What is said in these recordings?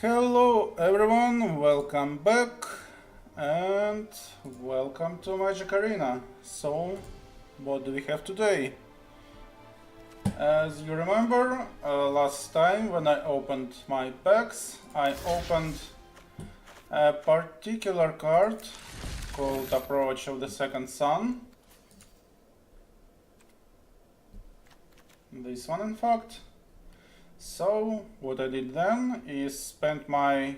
Hello everyone, welcome back and welcome to Magic Arena. So, what do we have today? As you remember, last time when I opened my packs, I opened a particular card called Approach of the Second Sun. This one, in fact. So, what I did then is spent my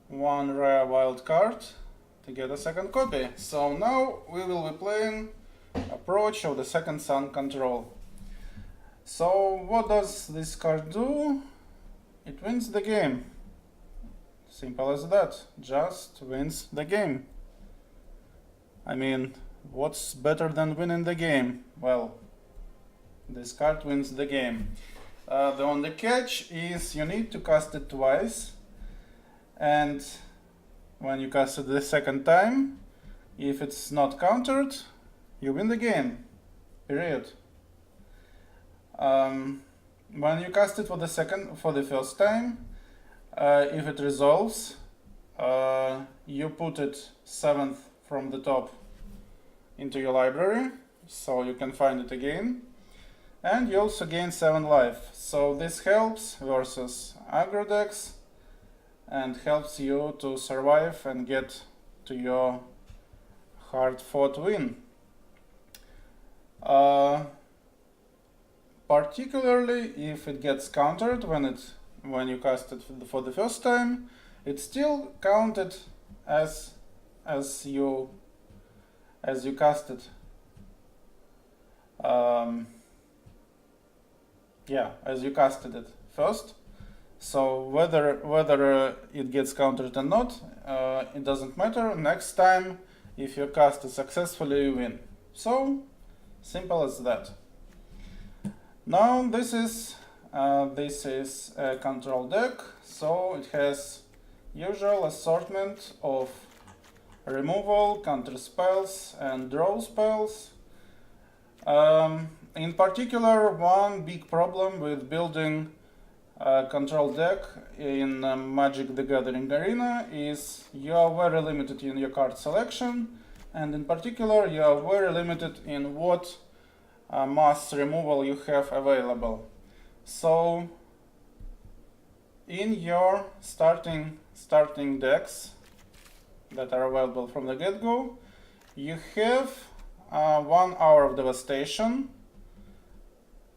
one rare wild card to get a second copy. So now we will be playing Approach of the Second Sun Control. So what does this card do? It wins the game. Simple as that. Just wins the game. I mean, what's better than winning the game? Well, this card wins the game. The only catch is you need to cast it twice, and when you cast it the second time, if it's not countered, you win the game. Period. When you cast it for the first time, if it resolves, you put it 7th from the top into your library, so you can find it again. And you also gain 7 life, so this helps versus aggro decks and helps you to survive and get to your hard-fought win. Particularly if it gets countered when you cast it for the first time, it's still counted as you cast it. As you casted it first. So whether it gets countered or not, it doesn't matter. Next time, if you cast it successfully, you win. So simple as that. Now this is a control deck, so it has usual assortment of removal, counter spells, and draw spells. In particular, one big problem with building a control deck in Magic the Gathering Arena is you are very limited in your card selection, and in particular you are very limited in what mass removal you have available. So in your starting decks that are available from the get-go, you have 1 Hour of Devastation,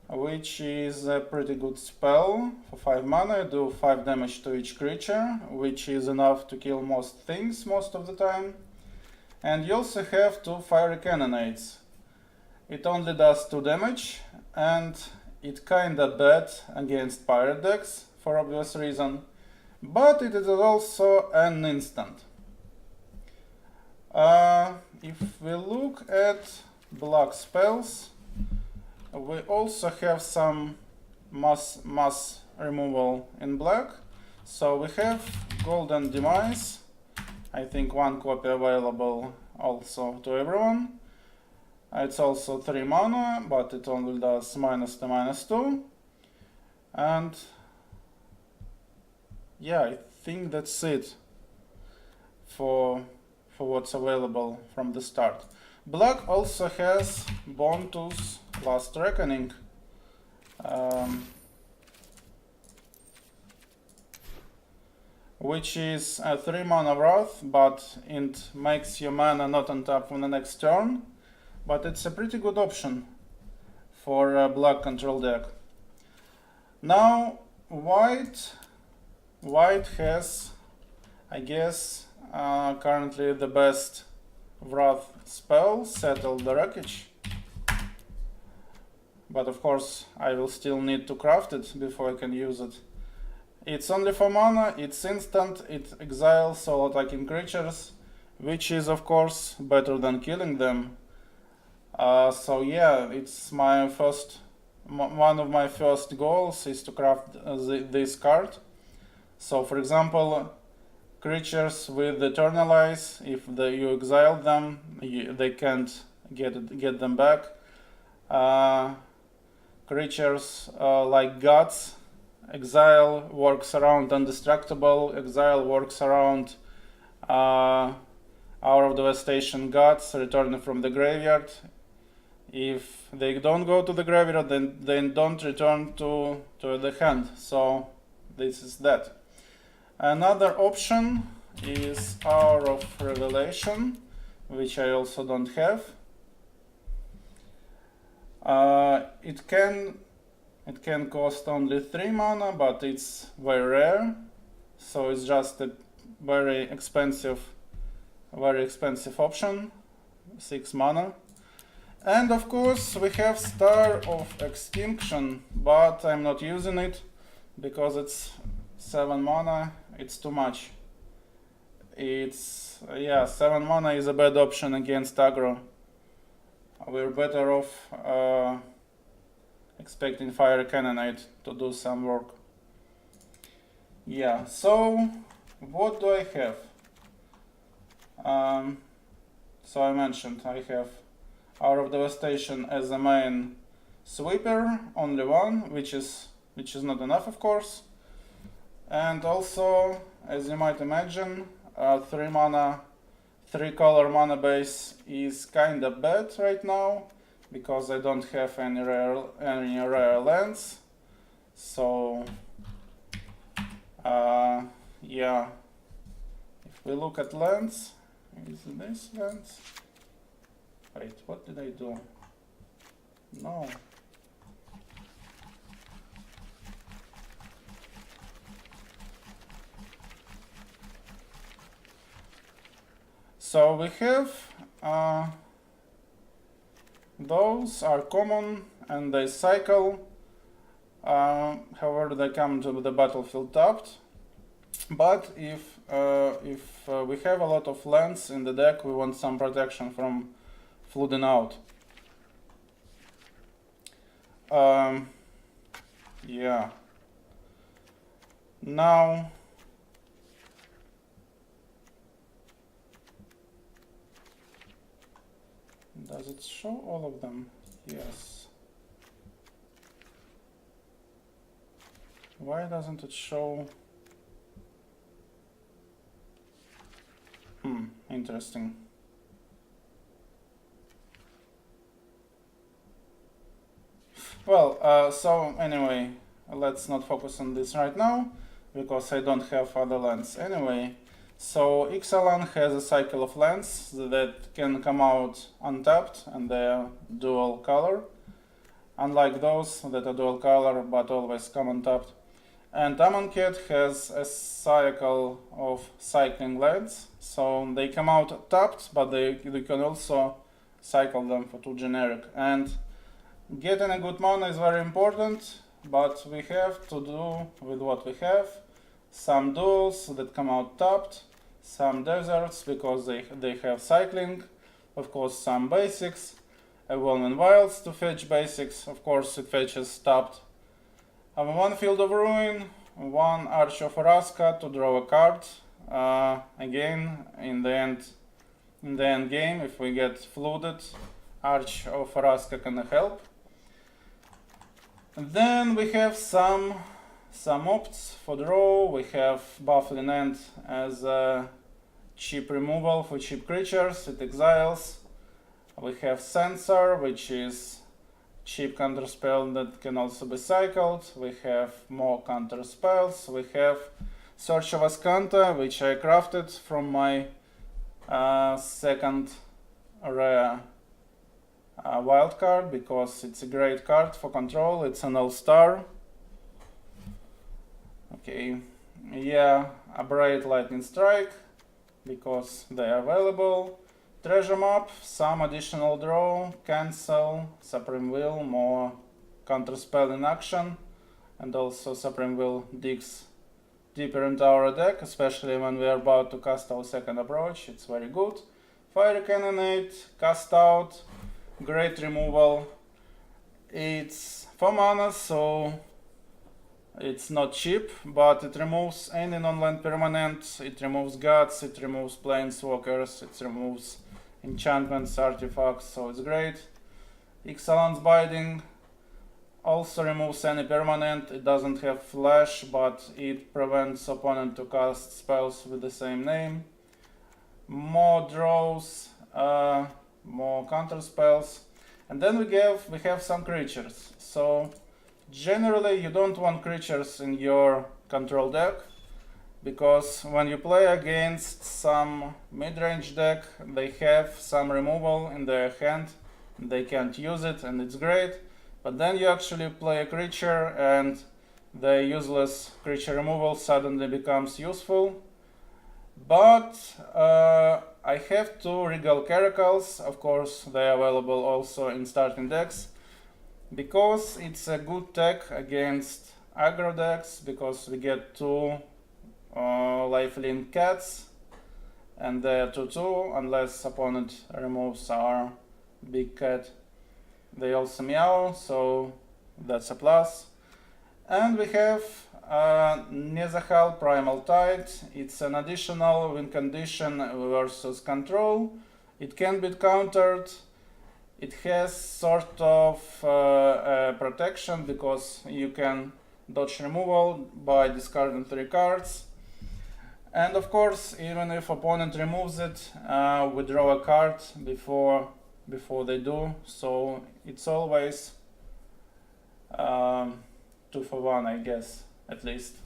which is a pretty good spell for 5 mana. You do 5 damage to each creature, which is enough to kill most things most of the time. And you also have 2 Fiery Cannonades. It only does 2 damage, and it's kinda bad against pirate decks for obvious reason, but it is also an instant. If we look at black spells, we also have some mass removal in black. So we have Golden Demise, I think 1 copy available also to everyone. It's also 3 mana, but it only does -2 -2. And yeah, I think that's it for what's available from the start. Black also has Bontus Last Reckoning. Which is a 3 mana Wrath, but it makes your mana not on top on the next turn. But it's a pretty good option for a black control deck. Now white has, I guess, currently the best Wrath spell, Settle the Wreckage. But of course I will still need to craft it before I can use it. It's only 4 mana, it's instant, it exiles all attacking creatures, which is of course better than killing them. So yeah, it's one of my first goals is to craft this card. So for example, creatures with Eternalize, if you exile them, they can't get them back. Creatures like Gods Exile works around Undestructible, Exile works around Hour of Devastation Gods returning from the graveyard. If they don't go to the graveyard, then they don't return to the hand. So this is that. Another option is Hour of Revelation, which I also don't have. It can cost only 3 mana, but it's very rare, so it's just a very expensive option, 6 mana. And of course we have Star of Extinction, but I'm not using it because it's 7 mana, it's too much. It's, yeah, 7 mana is a bad option against aggro. We're better off expecting Fire Cannonade to do some work. Yeah, so what do I have? So I mentioned I have Hour of Devastation as the main sweeper, only one, which is not enough, of course. And also, as you might imagine, 3 color mana base is kinda bad right now because I don't have any rare lands. So yeah, if we look at lands, is this lands? Wait, what did I do? No. So we have those are common and they cycle. However, they come to the battlefield tapped. But if we have a lot of lands in the deck, we want some protection from flooding out. Yeah. Now, does it show all of them? Yes. Why doesn't it show? Interesting. Well, so anyway, let's not focus on this right now because I don't have other lands anyway. So Ixalan has a cycle of lands that can come out untapped and they are dual color, unlike those that are dual color but always come untapped. And Amonkhet has a cycle of cycling lands, so they come out tapped, but they can also cycle them for 2 generic. And getting a good mana is very important, but we have to do with what we have. Some duels that come out tapped, some deserts because they have cycling, of course some basics, a Whelming Wilds to fetch basics, of course it fetches tapped. One Field of Ruin, one Arch of Araska to draw a card. Again, in the end game, if we get flooded, Arch of Araska can help. Then we have some opts for draw. We have Baffling End as a cheap removal for cheap creatures, it exiles. We have Censor, which is cheap counter spell that can also be cycled. We have more counter spells. We have Search of Azcanta, which I crafted from my second rare wild card because it's a great card for control. It's an all-star. Okay, yeah, Aberrate Lightning Strike because they are available. Treasure Map, some additional draw, cancel, Supreme Will, more counterspell in action, and also Supreme Will digs deeper into our deck, especially when we are about to cast our second approach, it's very good. Fire Cannonade, cast out, great removal. It's 4 mana, so it's not cheap, but it removes any non-land permanent, it removes gods, it removes planeswalkers, it removes enchantments, artifacts, so it's great. Ixalan's Binding, also removes any permanent. It doesn't have flash, but it prevents opponent to cast spells with the same name. More draws, more counter spells, and then we have some creatures. So generally you don't want creatures in your control deck, because when you play against some mid-range deck, they have some removal in their hand, they can't use it, and it's great. But then you actually play a creature and the useless creature removal suddenly becomes useful. But I have two Regal Caracals. Of course, they are available also in starting decks, because it's a good tech against aggro decks, because we get two lifelink cats, and they're 2/2 unless opponent removes our big cat. They also meow, so that's a plus. And we have Nezahal Primal Tide. It's an additional win condition versus control. It can be countered. It has sort of protection, because you can dodge removal by discarding 3 cards. And of course, even if opponent removes it, we draw a card before they do, so it's always 2 for 1, I guess, at least.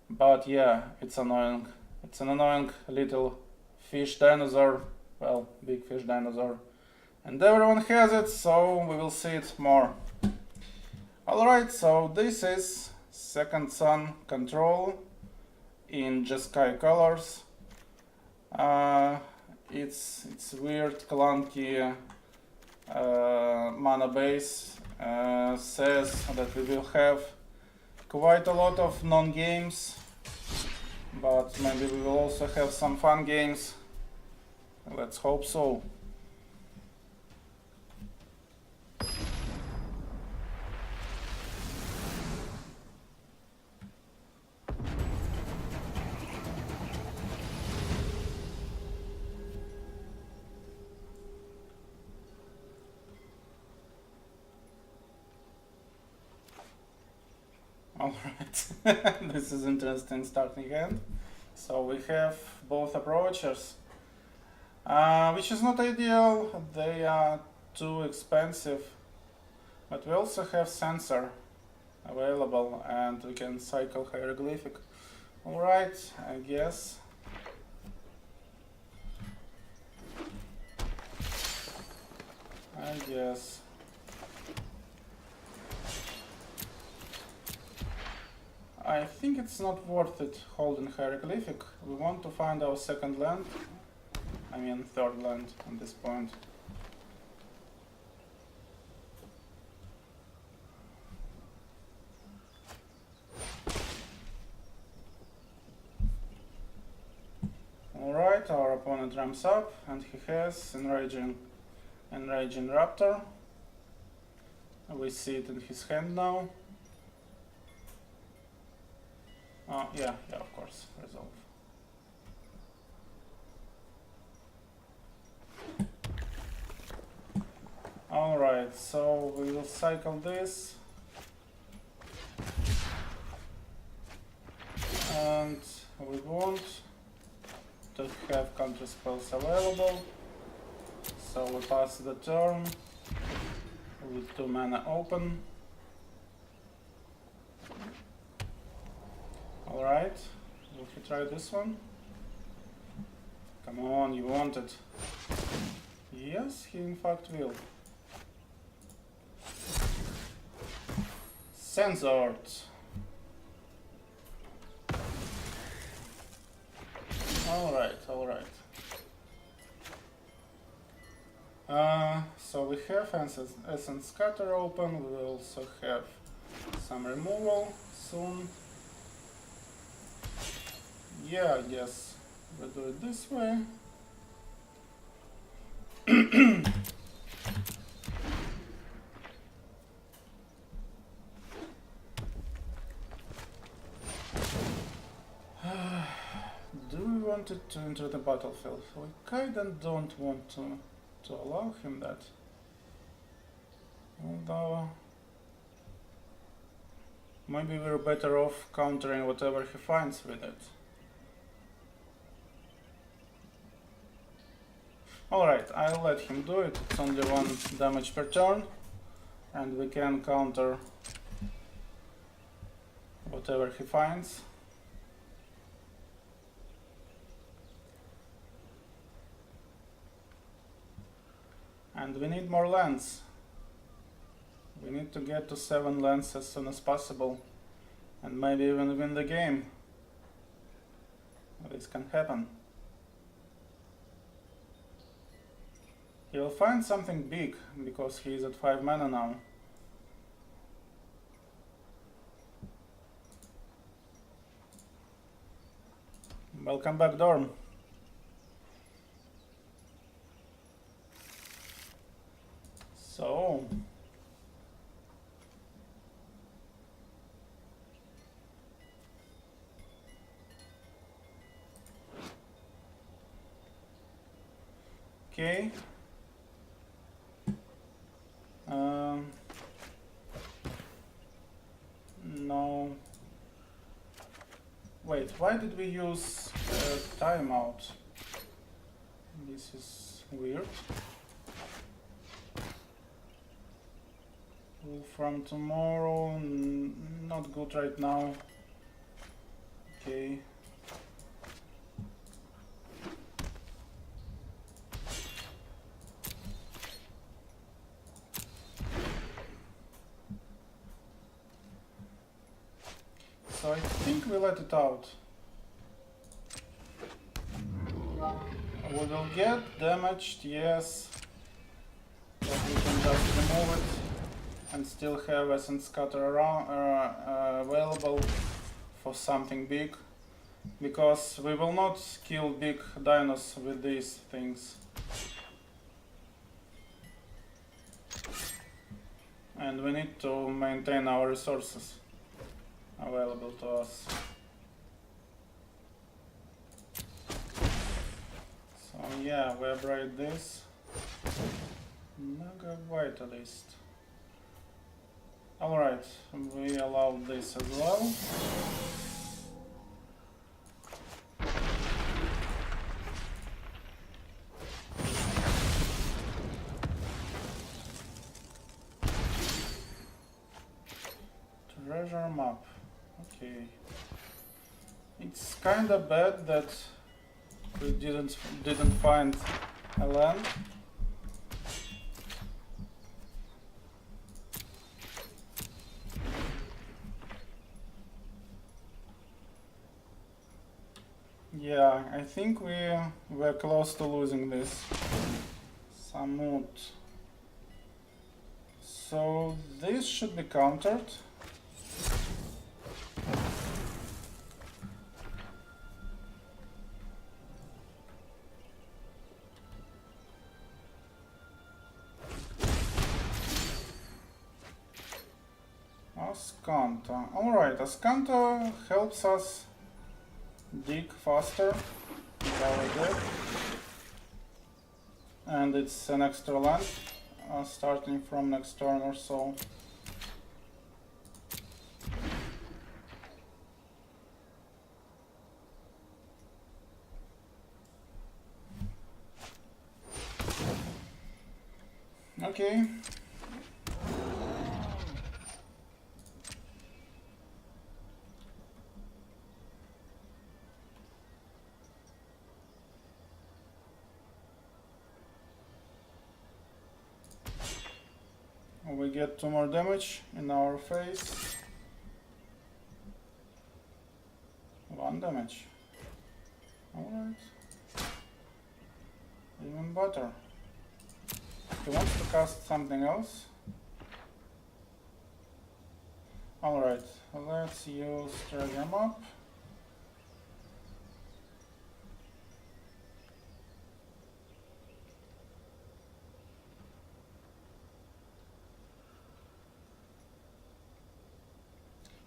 But yeah, it's annoying. It's an annoying little fish dinosaur, well, big fish dinosaur. And everyone has it, so we will see it more. Alright, so this is Second Sun Control in Jeskai colors. It's weird, clunky mana base. Says that we will have quite a lot of non-games, but maybe we will also have some fun games. Let's hope so. Alright, this is interesting starting hand. So we have both approachers, which is not ideal. They are too expensive, but we also have sensor available, and we can cycle hieroglyphic. Alright, I guess. I think it's not worth it holding hieroglyphic. We want to find our second land, I mean third land at this point. Alright, our opponent ramps up, and he has Enraging Raptor. We see it in his hand now. Yeah, of course, resolve. Alright, so we will cycle this. And we want to have counter spells available. So we pass the turn with 2 mana open. Alright, will he try this one? Come on, you want it. Yes, he in fact will. Censored. Alright. So we have Essence Scatter open, we will also have some removal soon. Yeah, I guess we'll do it this way. Do we want it to enter the battlefield? We kinda don't want to allow him that. Although Maybe we're better off countering whatever he finds with it. Alright, I'll let him do it. It's only 1 damage per turn, and we can counter whatever he finds. And we need more lands. We need to get to 7 lands as soon as possible, and maybe even win the game. This can happen. He'll find something big, because he is at 5 mana now. Welcome back, Dorm. So... okay. No. Wait, why did we use timeout? This is weird. From tomorrow, not good right now. Okay. So I think we let it out. We will get damaged, yes, but we can just remove it and still have Essence Scatter around available for something big, because we will not kill big dinos with these things. And we need to maintain our resources available to us. So yeah, we upgrade this. Mega Vitalist. Alright, we allow this as well. Treasure map. Okay. It's kinda bad that we didn't find a land. Yeah, I think we were close to losing this. Samut. So this should be countered. Ascanta. Alright, Ascanta helps us dig faster with our deck. And it's an extra land starting from next turn or so. Okay. We get 2 more damage in our face. 1 damage. Alright. Even better. He wants to cast something else. Alright, let's use Treasure Map.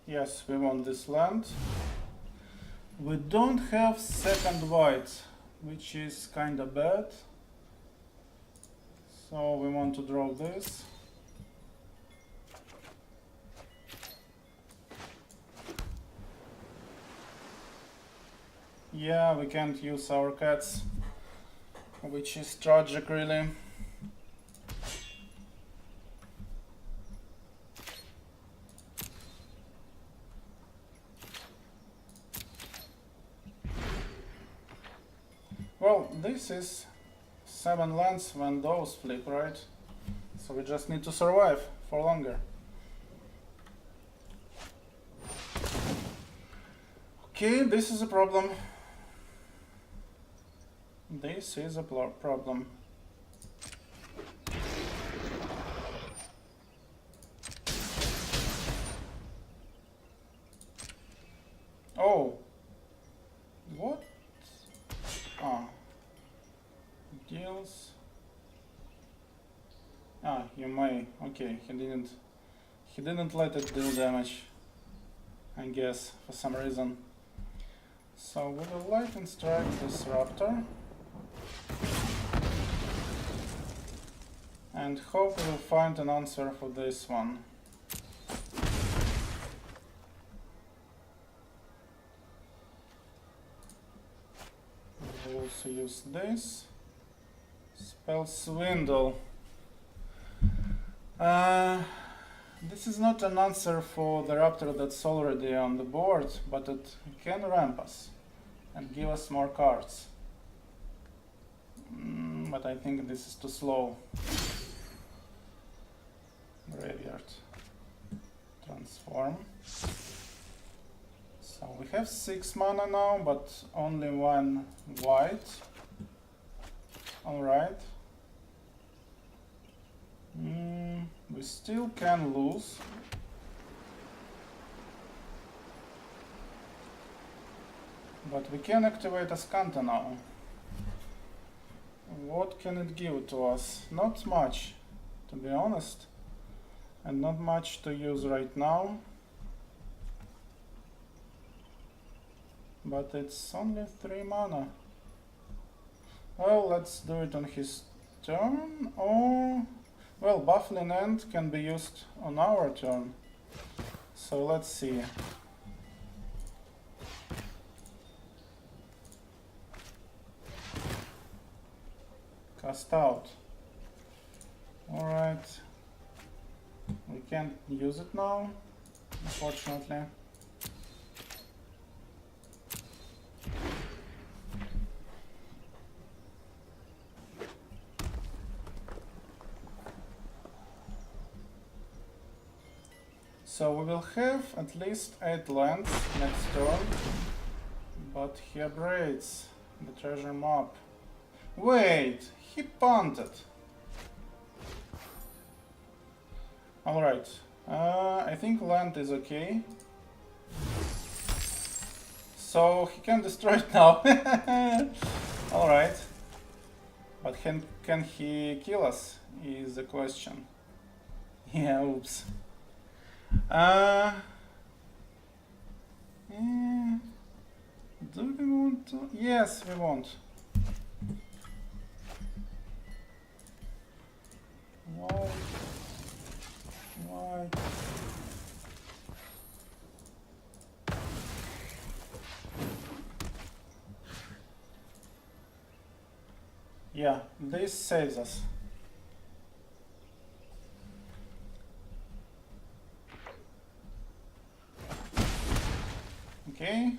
Yes, we want this land. We don't have second white, which is kinda bad. So we want to draw this. Yeah, we can't use our cats, which is tragic, really. Well, this is 7 lands when those flip, right? So we just need to survive for longer. Okay, this is a problem. This is a problem. Oh. What? Ah. Deals. Ah, you may. Okay, he didn't let it deal damage, I guess, for some reason. So we will lightning strike this raptor and hope we will find an answer for this one. We will also use this spell swindle. This is not an answer for the raptor that's already on the board, but it can ramp us and give us more cards. But I think this is too slow. Graveyard. Transform. So we have 6 mana now, but only 1 white. Alright. We still can lose. But we can activate Ascanta now. What can it give to us? Not much, to be honest. And not much to use right now. But it's only 3 mana. Well, let's do it on his turn, or... Well, Baffling End can be used on our turn. So let's see. Cast out. Alright. We can't use it now, unfortunately. So we will have at least 8 lands next turn, but he upgrades the treasure map. Wait, he punted. Alright, I think land is okay. So he can destroy it now. Alright. But can he kill us, is the question. Yeah, oops. Do we want to? Yes, we want. Why? Yeah, this saves us. Okay.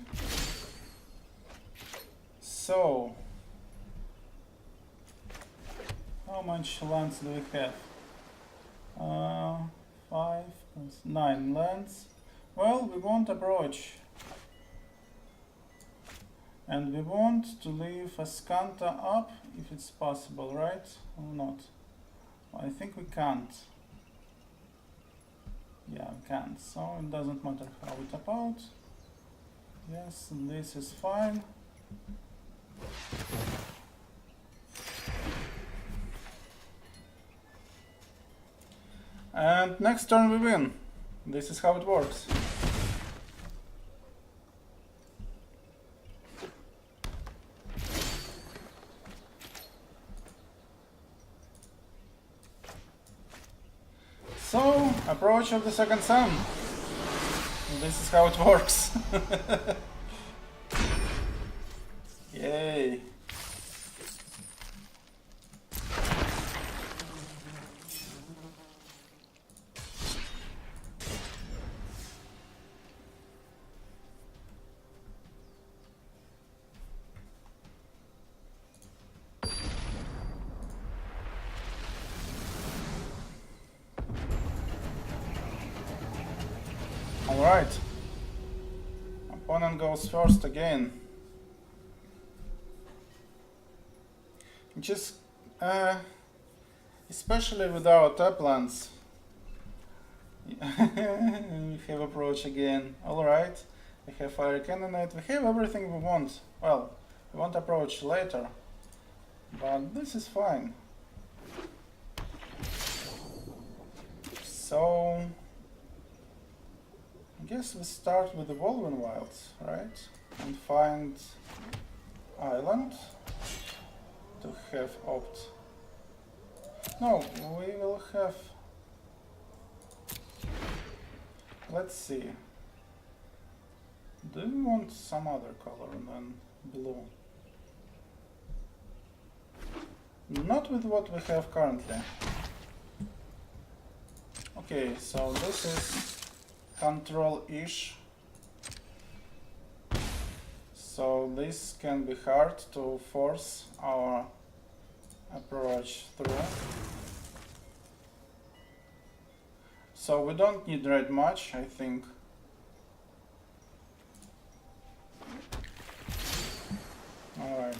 So, how much lands do we have? 5 plus 9 lands. Well, we won't approach. And we want to leave Ascanta up if it's possible, right? Or not? I think we can't. Yeah, we can't. So it doesn't matter how we tap out. Yes, this is fine. And next turn we win. This is how it works. So, approach of the second sun. This is how it works. Alright. Opponent goes first again. Just, especially with our tap lands. We have approach again. Alright. We have fire cannonade. We have everything we want. Well, we want approach later. But this is fine. So I guess we start with the Evolving Wilds, right? And find island to have opt. No, we will have. Let's see. Do we want some other color than blue? Not with what we have currently. Okay, so this is control-ish. So this can be hard to force our approach through. So we don't need red much, I think. Alright.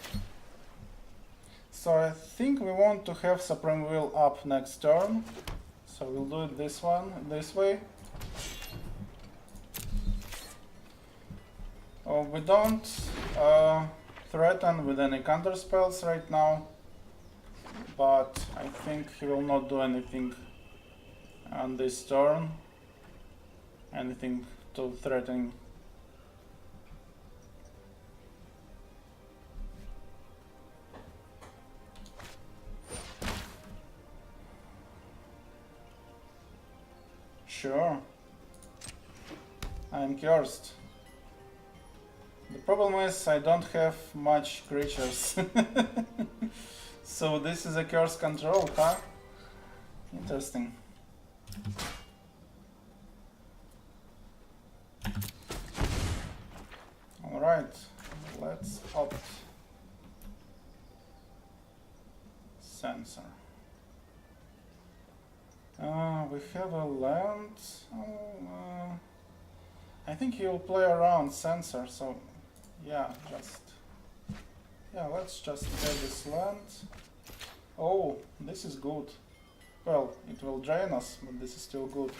So I think we want to have Supreme Will up next turn. So we'll do it this way. Oh, we don't threaten with any counter spells right now, but I think he will not do anything on this turn. Anything too threatening. Sure. I'm cursed. The problem is I don't have much creatures. So this is a curse control, huh? Interesting. Alright, let's opt. Sensor. We have a land. I think he will play around sensor, so let's just have this land. Oh, this is good. Well, it will drain us, but this is still good.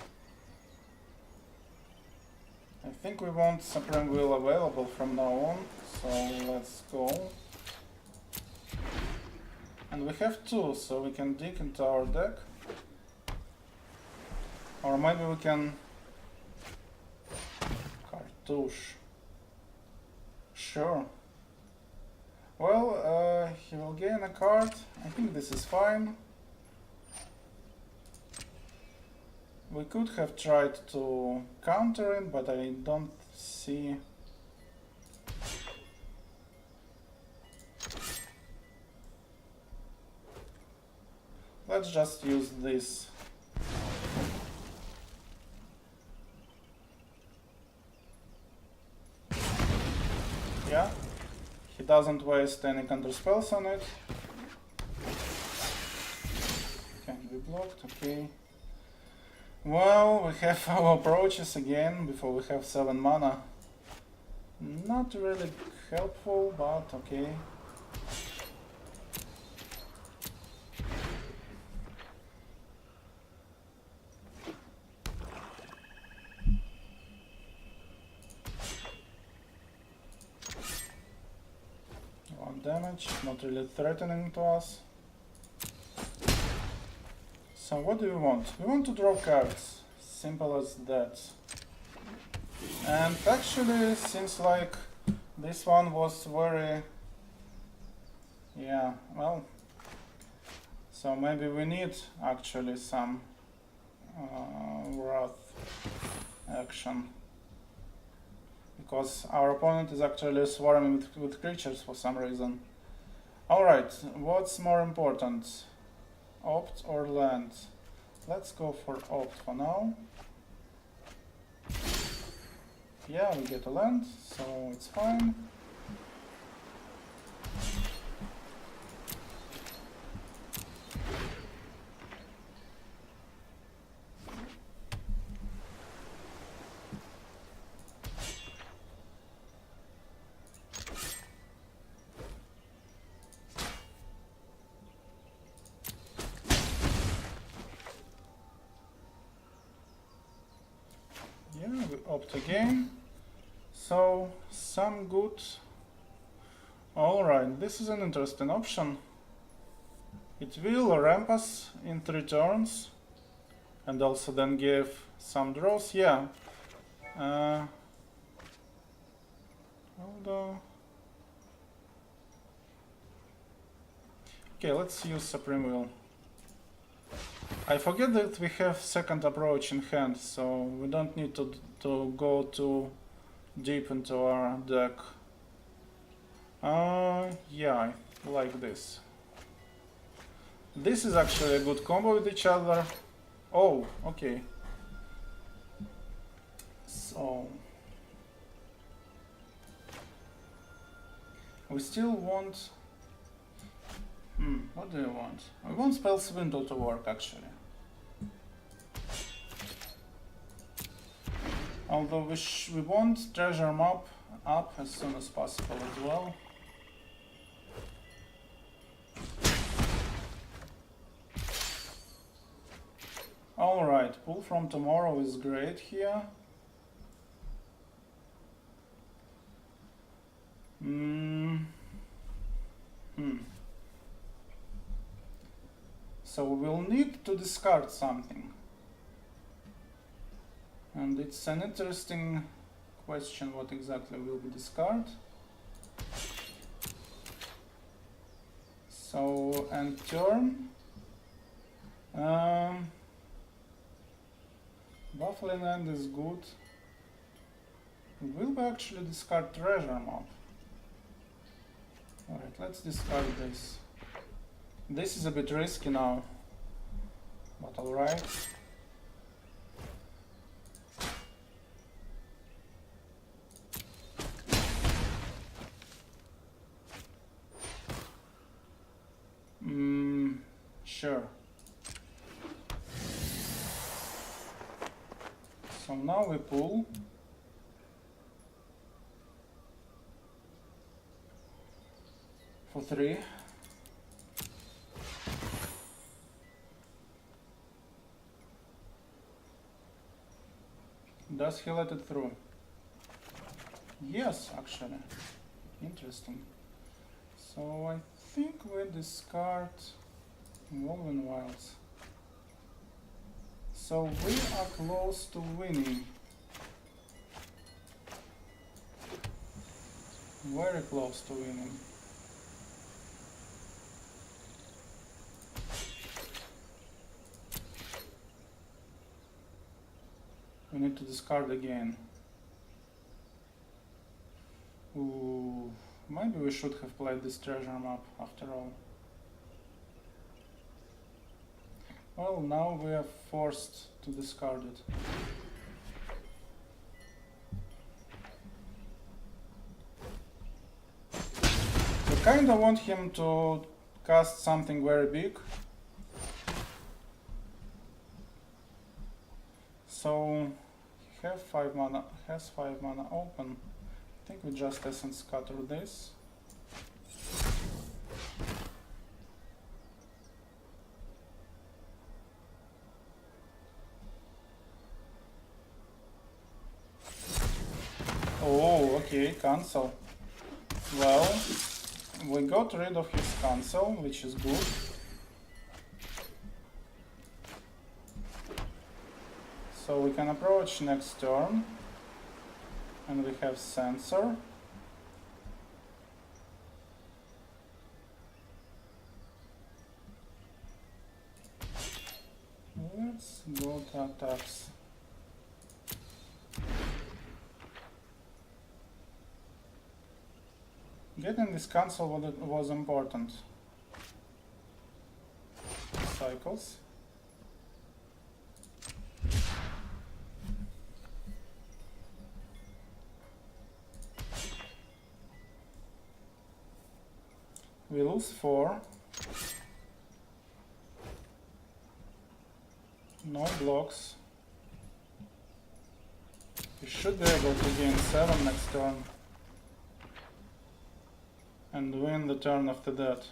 I think we want Supreme Will available from now on, so let's go. And we have two, so we can dig into our deck. Or maybe we can cartouche. Sure. Well, he will gain a card. I think this is fine. We could have tried to counter it, but I don't see. Let's just use this. Yeah, he doesn't waste any counter spells on it. Can be blocked, okay. Well, we have our approaches again before we have 7 mana. Not really helpful, but okay. Damage, not really threatening to us. So what do we want? We want to draw cards. Simple as that. And actually seems like this one was very... Yeah, well... So maybe we need actually some wrath action. Because our opponent is actually swarming with creatures for some reason. Alright, what's more important? Opt or land? Let's go for opt for now. Yeah, we get a land, so it's fine. opt again. So, some good. Alright, this is an interesting option. It will ramp us in 3 turns and also then give some draws. Yeah. Okay, let's use Supreme Will. I forget that we have second approach in hand, so we don't need to go too deep into our deck. Yeah, I like this. This is actually a good combo with each other. Oh, okay. So we still want... what do you want? I want Spell's Window to work, actually. Although we want Treasure Map up as soon as possible as well. Alright, Pull from Tomorrow is great here. So we'll need to discard something. And it's an interesting question what exactly will we discard. So, end turn. Baffling End is good. Will we actually discard Treasure Map? Alright, let's discard this. This is a bit risky now, but alright. Sure. So now we pull. For 3. Does he let it through? Yes, actually. Interesting. So I think we discard Woven Wilds. So we are close to winning. Very close to winning. We need to discard again. Ooh, maybe we should have played this Treasure Map after all. Well, now we are forced to discard it. We kinda want him to cast something very big. So he has 5 mana open. I think we just Essence Scatter this. Oh, okay, cancel. Well, we got rid of his cancel, which is good. So we can approach next turn, and we have Sensor. Let's go to attacks. Getting this cancel was important. Cycles. We lose 4. No blocks. We should be able to gain 7 next turn. And win the turn after that.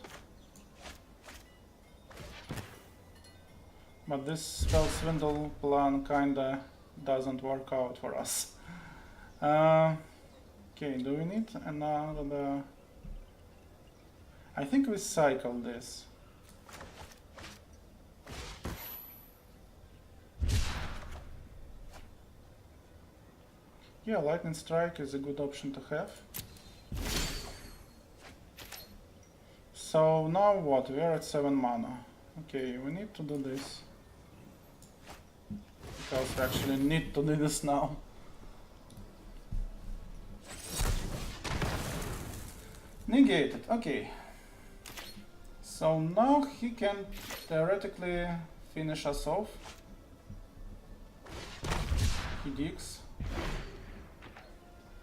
But this Spell Swindle plan kinda doesn't work out for us. Okay, do we need another? I think we cycle this. Yeah, lightning strike is a good option to have. So now what? We are at 7 mana. Okay, we need to do this. Because we actually need to do this now. Negated, okay. So now he can theoretically finish us off. He digs.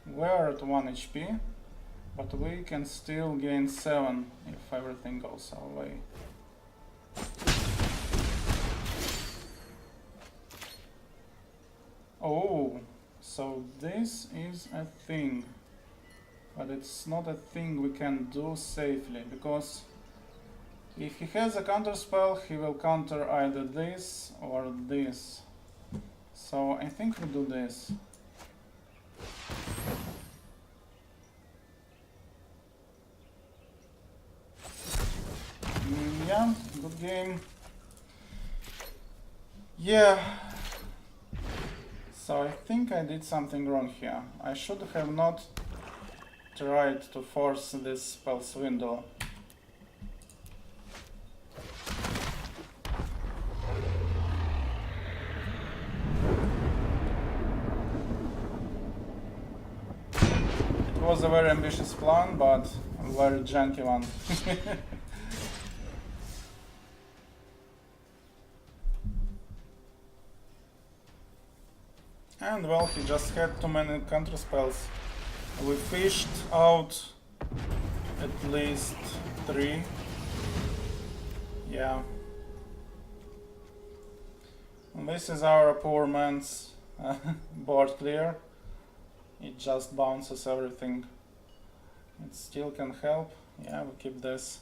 We are at 1 HP, but we can still gain 7 if everything goes our way. Oh, so this is a thing. But it's not a thing we can do safely, because if he has a counter spell, he will counter either this or this. So I think we do this. Yeah, good game. Yeah. So I think I did something wrong here. I should have not tried to force this spell's window. It was a very ambitious plan, but a very janky one. And well, he just had too many counter spells. We fished out at least 3. Yeah. And this is our poor man's board clear. It just bounces everything. It still can help. Yeah, we keep this.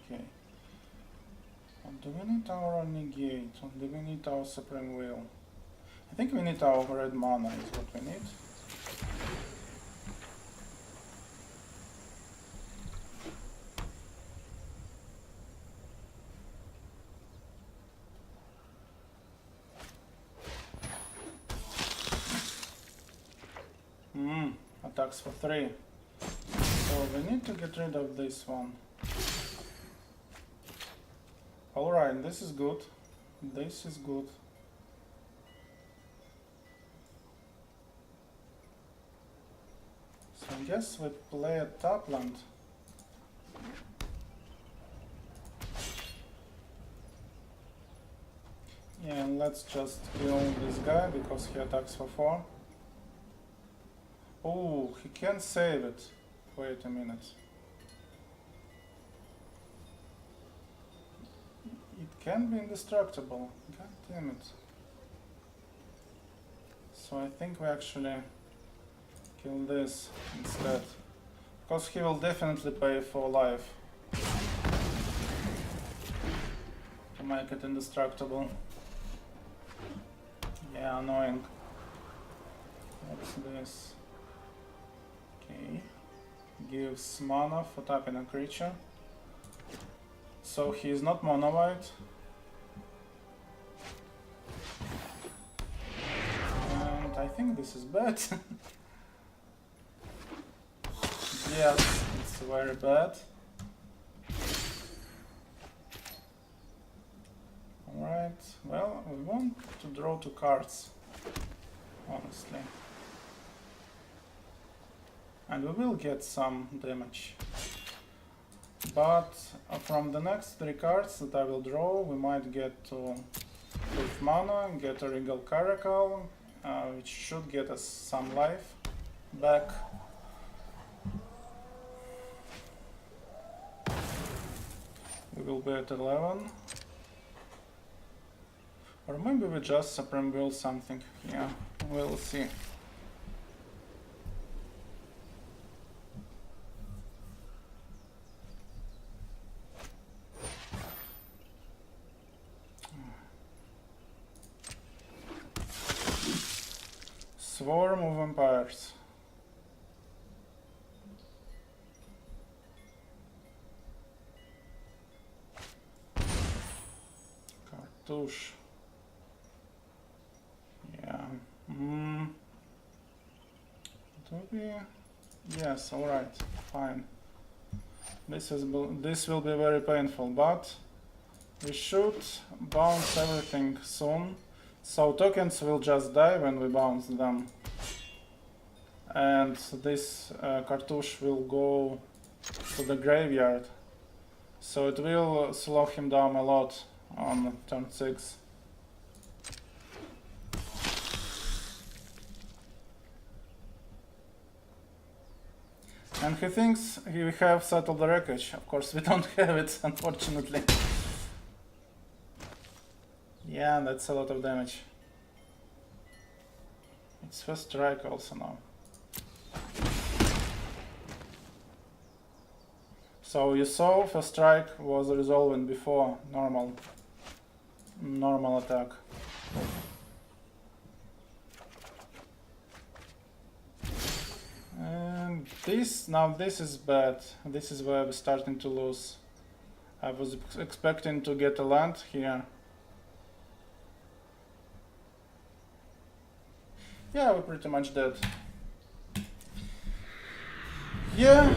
Okay. Do we need our negate? Or do we need our supreme will? I think we need our red mana is what we need. Attacks for 3. So we need to get rid of this one. Alright, this is good. This is good. So I guess we play a top land. Yeah, and let's just kill this guy because he attacks for 4. Oh, he can save it. Wait a minute. It can be indestructible. God damn it. So I think we actually kill this instead. Because he will definitely pay for life to make it indestructible. Yeah, annoying. What's this? Okay. Gives mana for tapping a creature. So he is not mono white. And I think this is bad. Yes, it's very bad. Alright, well, we want to draw 2 cards, honestly. And we will get some damage. But from the next 3 cards that I will draw, we might get to 5 mana, get a Regal Caracal, which should get us some life back. We will be at 11. Or maybe we just supreme build something. Yeah, we'll see. Swarm of vampires. Cartouche. Yeah. Do we? Yes. All right. Fine. This will be very painful, but we should bounce everything soon. So tokens will just die when we bounce them. And this cartouche will go to the graveyard. So it will slow him down a lot on turn 6. And he thinks we have settled the wreckage. Of course we don't have it, unfortunately. Yeah, that's a lot of damage. It's first strike also now. So you saw first strike was resolving before normal attack. And this is bad. This is where we're starting to lose. I was expecting to get a land here. Yeah, we're pretty much dead. Yeah,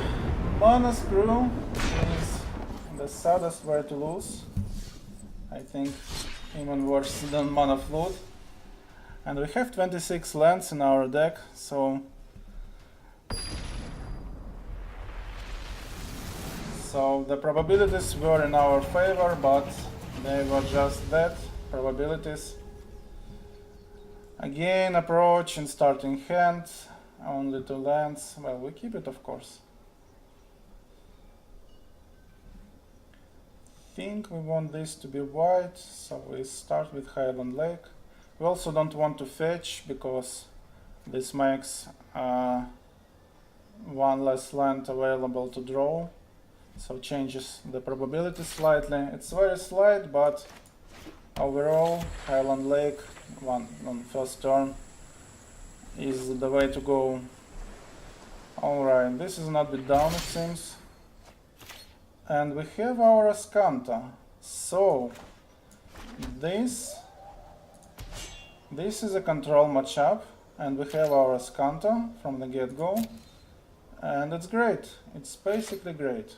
mana screw is the saddest way to lose. I think even worse than mana flood. And we have 26 lands in our deck, so the probabilities were in our favor, but they were just that, probabilities. Again, approach in starting hand, only 2 lands. Well, we keep it, of course. Think we want this to be white, so we start with Highland Lake. We also don't want to fetch, because this makes 1 less land available to draw, so changes the probability slightly. It's very slight, but overall Highland Lake on first turn is the way to go. Alright, this is not bit down, it seems. And we have our Ascanta. So this is a control matchup, and we have our Ascanta from the get-go, and it's great. It's basically great.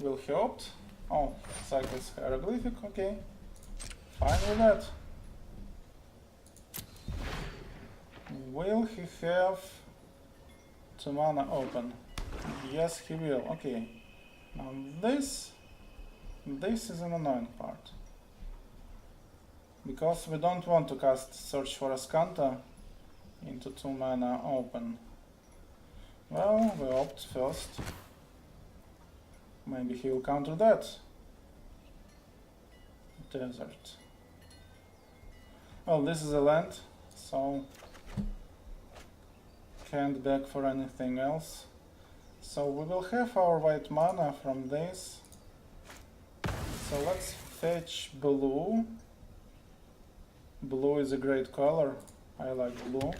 Will he opt? Oh, cycles hieroglyphic, okay. Fine with that. Will he have 2 mana open? Yes, he will, okay. Now this is an annoying part. Because we don't want to cast Search for Ascanta into 2 mana open. Well, we opt first. Maybe he will counter that. Desert. Well, this is a land, so can't beg for anything else. So we will have our white mana from this. So let's fetch blue. Blue is a great color. I like blue.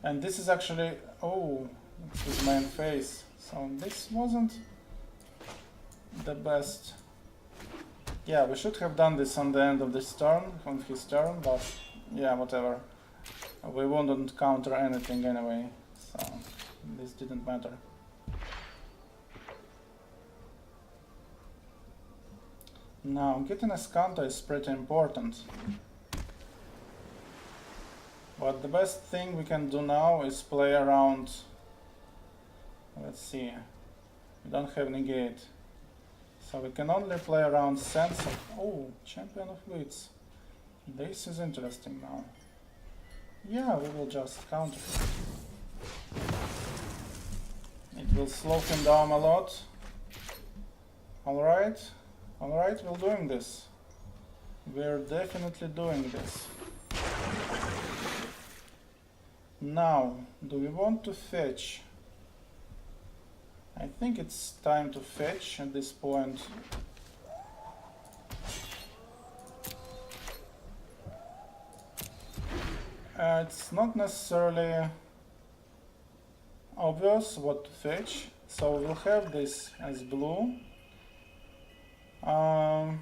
And this is actually, oh, it's his main phase. So this wasn't the best. Yeah, we should have done this on the end of this turn, on his turn, but yeah, whatever. We wouldn't counter anything anyway, so this didn't matter. Now, getting a Ascanta is pretty important. But the best thing we can do now is play around. Let's see. We don't have negate. So we can only play around Sense of... Oh, Champion of Wits. This is interesting now. Yeah, we will just counter. will slow him down a lot. Alright, we're doing this. We're definitely doing this. Now, do we want to fetch? I think it's time to fetch at this point. It's not necessarily obvious what to fetch, so we'll have this as blue. I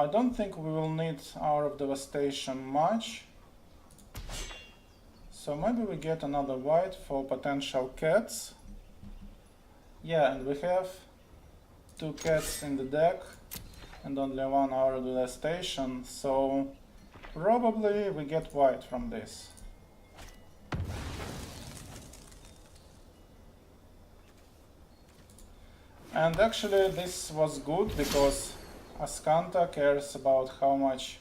don't think we will need Hour of Devastation much, so maybe we get another white for potential cats. Yeah, and we have 2 cats in the deck and only 1 Hour of Devastation, so probably we get white from this. And actually this was good because Ascanta cares about how much...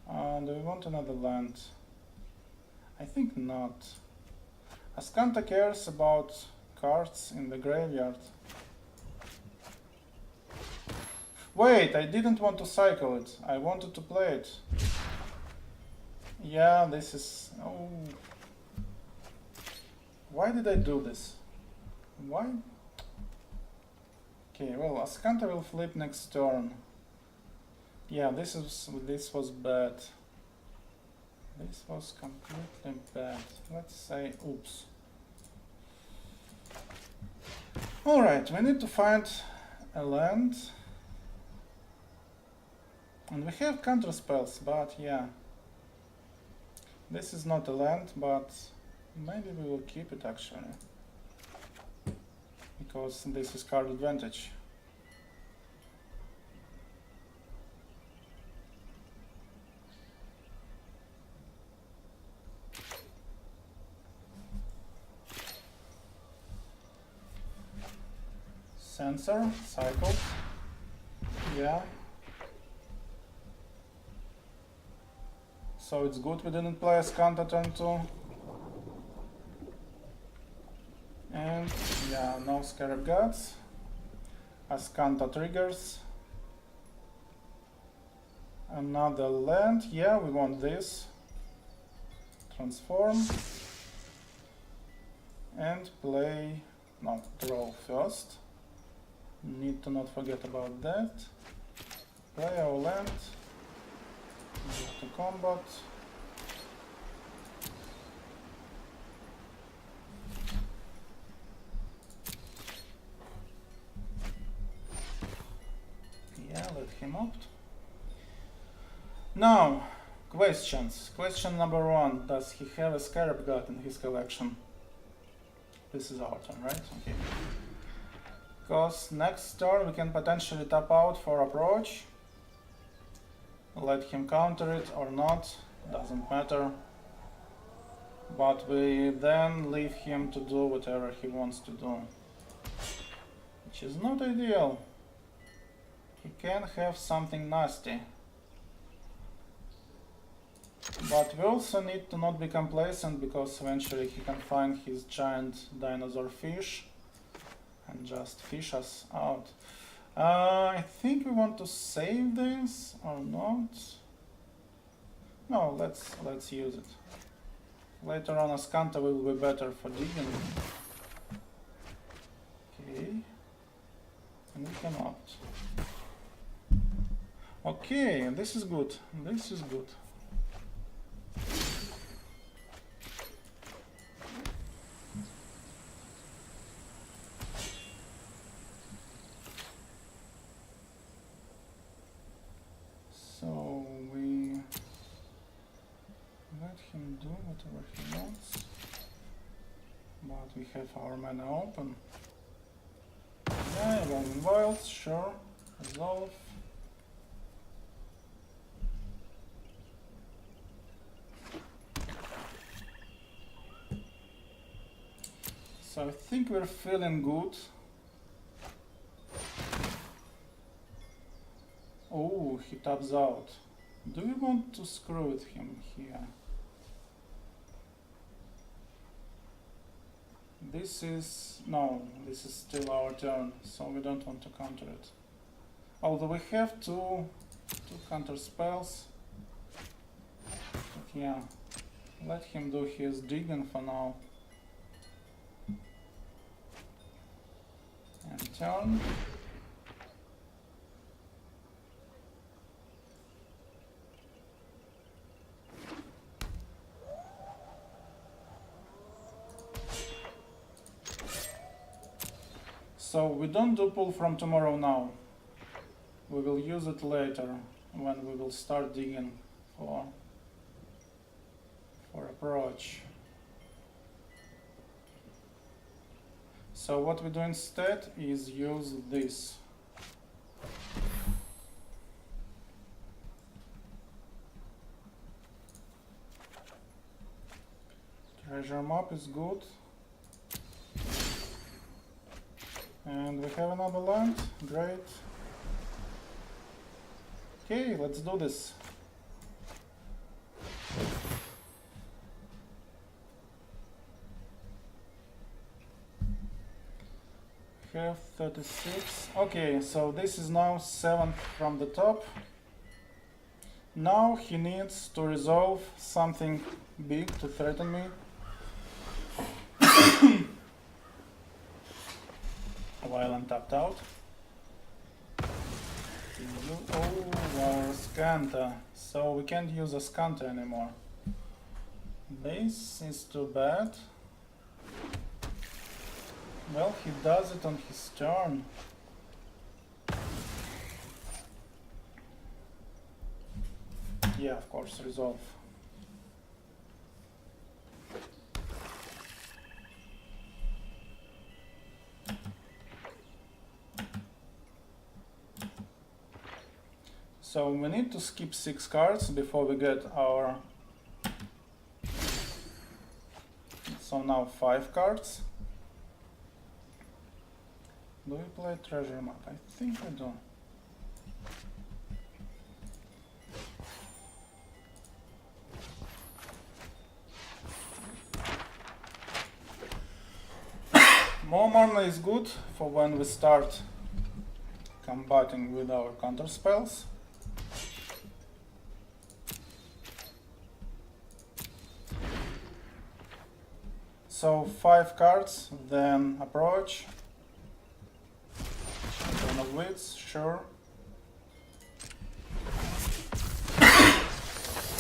do we want another land? I think not. Ascanta cares about cards in the graveyard. Wait, I didn't want to cycle it. I wanted to play it. Yeah, this is... Oh. Why did I do this? Why? Okay, well, Ascanta will flip next turn. Yeah, this was bad. This was completely bad. Let's say, oops. Alright, we need to find a land. And we have counter spells, but yeah. This is not a land, but maybe we will keep it actually. Because this is card advantage. Sensor, cycle. Yeah. So it's good we didn't play Ascanta turn 2. And yeah, no Scarab Gods. Ascanta triggers. Another land. Yeah, we want this. Transform. And play... No, draw first. Need to not forget about that. Play our land. Move to combat. Yeah, let him opt. Now, questions. Question number 1. Does he have a Scarab God in his collection? This is our turn, right? Okay. Because next turn we can potentially tap out for approach. Let him counter it or not, doesn't matter. But we then leave him to do whatever he wants to do. Which is not ideal. He can have something nasty. But we also need to not be complacent, because eventually he can find his giant dinosaur fish and just fish us out. I think we want to save this or not. No, let's use it. Later on Ascanta will be better for digging. Okay. And we can opt. Okay, this is good. This is good. So we let him do whatever he wants, but we have our mana open. Yeah, Evolving Wilds, sure, resolve. So I think we're feeling good. Oh, he taps out. Do we want to screw with him here? this is... no, this is still our turn, so we don't want to counter it. Although we have two counter spells. But yeah, let him do his digging for now. And turn. So we don't do pull from tomorrow now. We will use it later when we will start digging for approach. So what we do instead is use this. Treasure map is good. And we have another land, great. Okay, let's do this. We have 36. Okay, so this is now 7th from the top. Now he needs to resolve something big to threaten me. While I'm tapped out. Oh, our Scanta. So we can't use a Scanta anymore. This is too bad. Well, he does it on his turn. Yeah, of course, resolve. So we need to skip 6 cards before we get our... So now 5 cards. Do we play treasure map? I think we do. More mana is good for when we start combating with our counter spells. So 5 cards, then approach. Turn of wits, sure.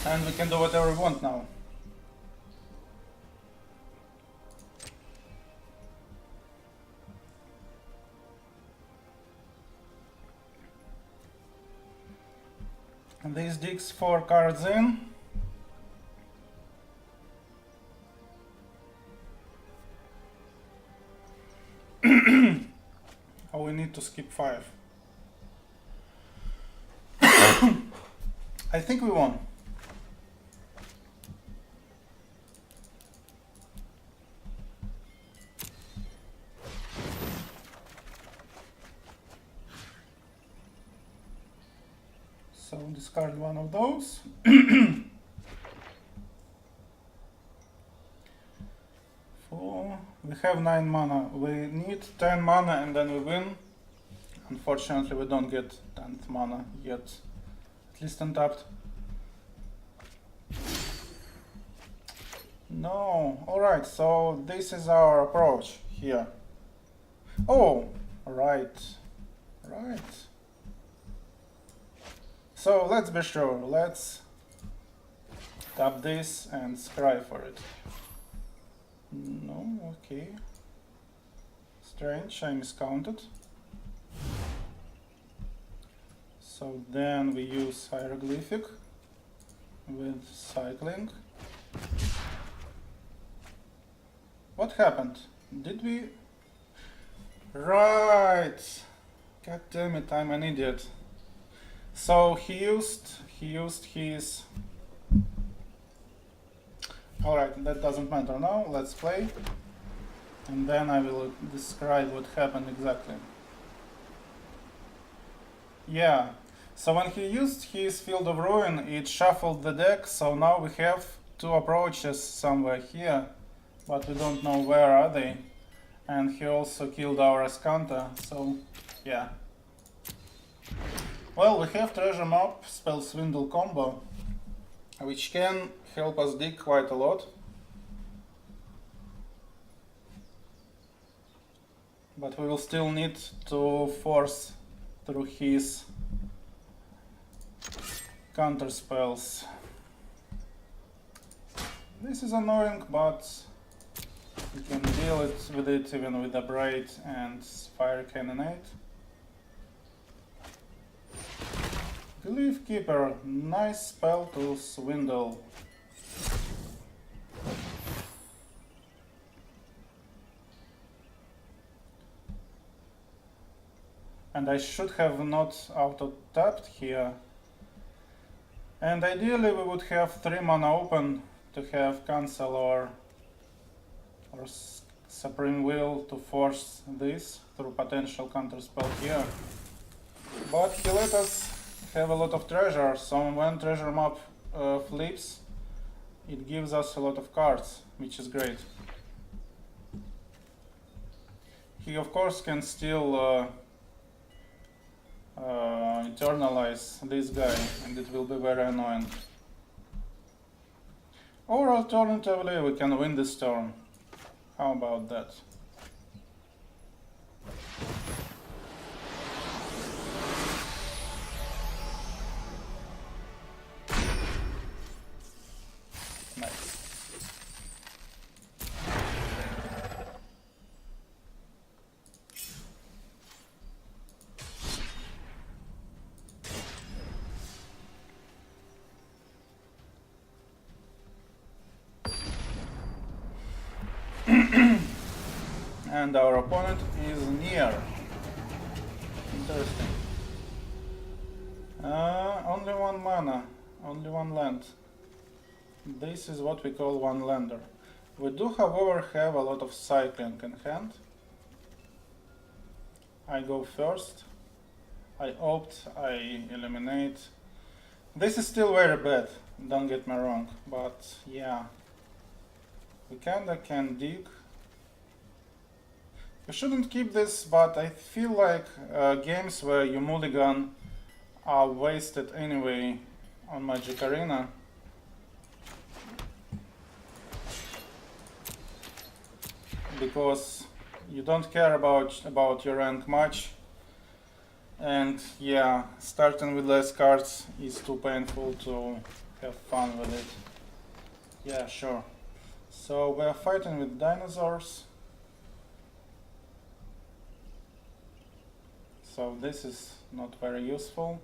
And we can do whatever we want now. And this digs 4 cards in. Oh, we need to skip 5. I think we won. So discard one of those. We have 9 mana. We need 10 mana and then we win. Unfortunately, we don't get 10th mana yet. At least untapped. No. Alright, so this is our approach here. Oh, right. Right. So let's be sure. Let's tap this and scry for it. No, okay. Strange, I miscounted. So then we use hieroglyphic with cycling. What happened? Did we... Right! God damn it, I'm an idiot. So he used his... Alright, that doesn't matter now, let's play. And then I will describe what happened exactly. Yeah, so when he used his Field of Ruin, it shuffled the deck, so now we have 2 approaches somewhere here, but we don't know where are they. And he also killed our Escanta, so yeah. Well, we have Treasure Map, Spell Swindle combo, which can help us dig quite a lot. But we will still need to force through his counter spells. This is annoying, but we can deal with it even with a Braid and Fire Cannonade. Glyph Keeper, nice spell to swindle. And I should have not auto-tapped here. And ideally we would have 3 mana open to have Cancel or Supreme Will to force this through potential counterspell here. But he let us have a lot of treasure, so when Treasure Map flips, it gives us a lot of cards, which is great. He of course can still internalize this guy, and it will be very annoying. Or alternatively, we can win this turn. How about that? Nice. And our opponent is near. Interesting. Only 1 mana, only 1 land. This is what we call one lander. We do, however, have a lot of cycling in hand. I go first. I opt, I eliminate. This is still very bad, don't get me wrong, but yeah. We kinda can dig. You shouldn't keep this, but I feel like games where you mulligan are wasted anyway on Magic Arena. Because you don't care about your rank much, and yeah, starting with less cards is too painful to have fun with it. Yeah, sure. So we are fighting with dinosaurs. So this is not very useful.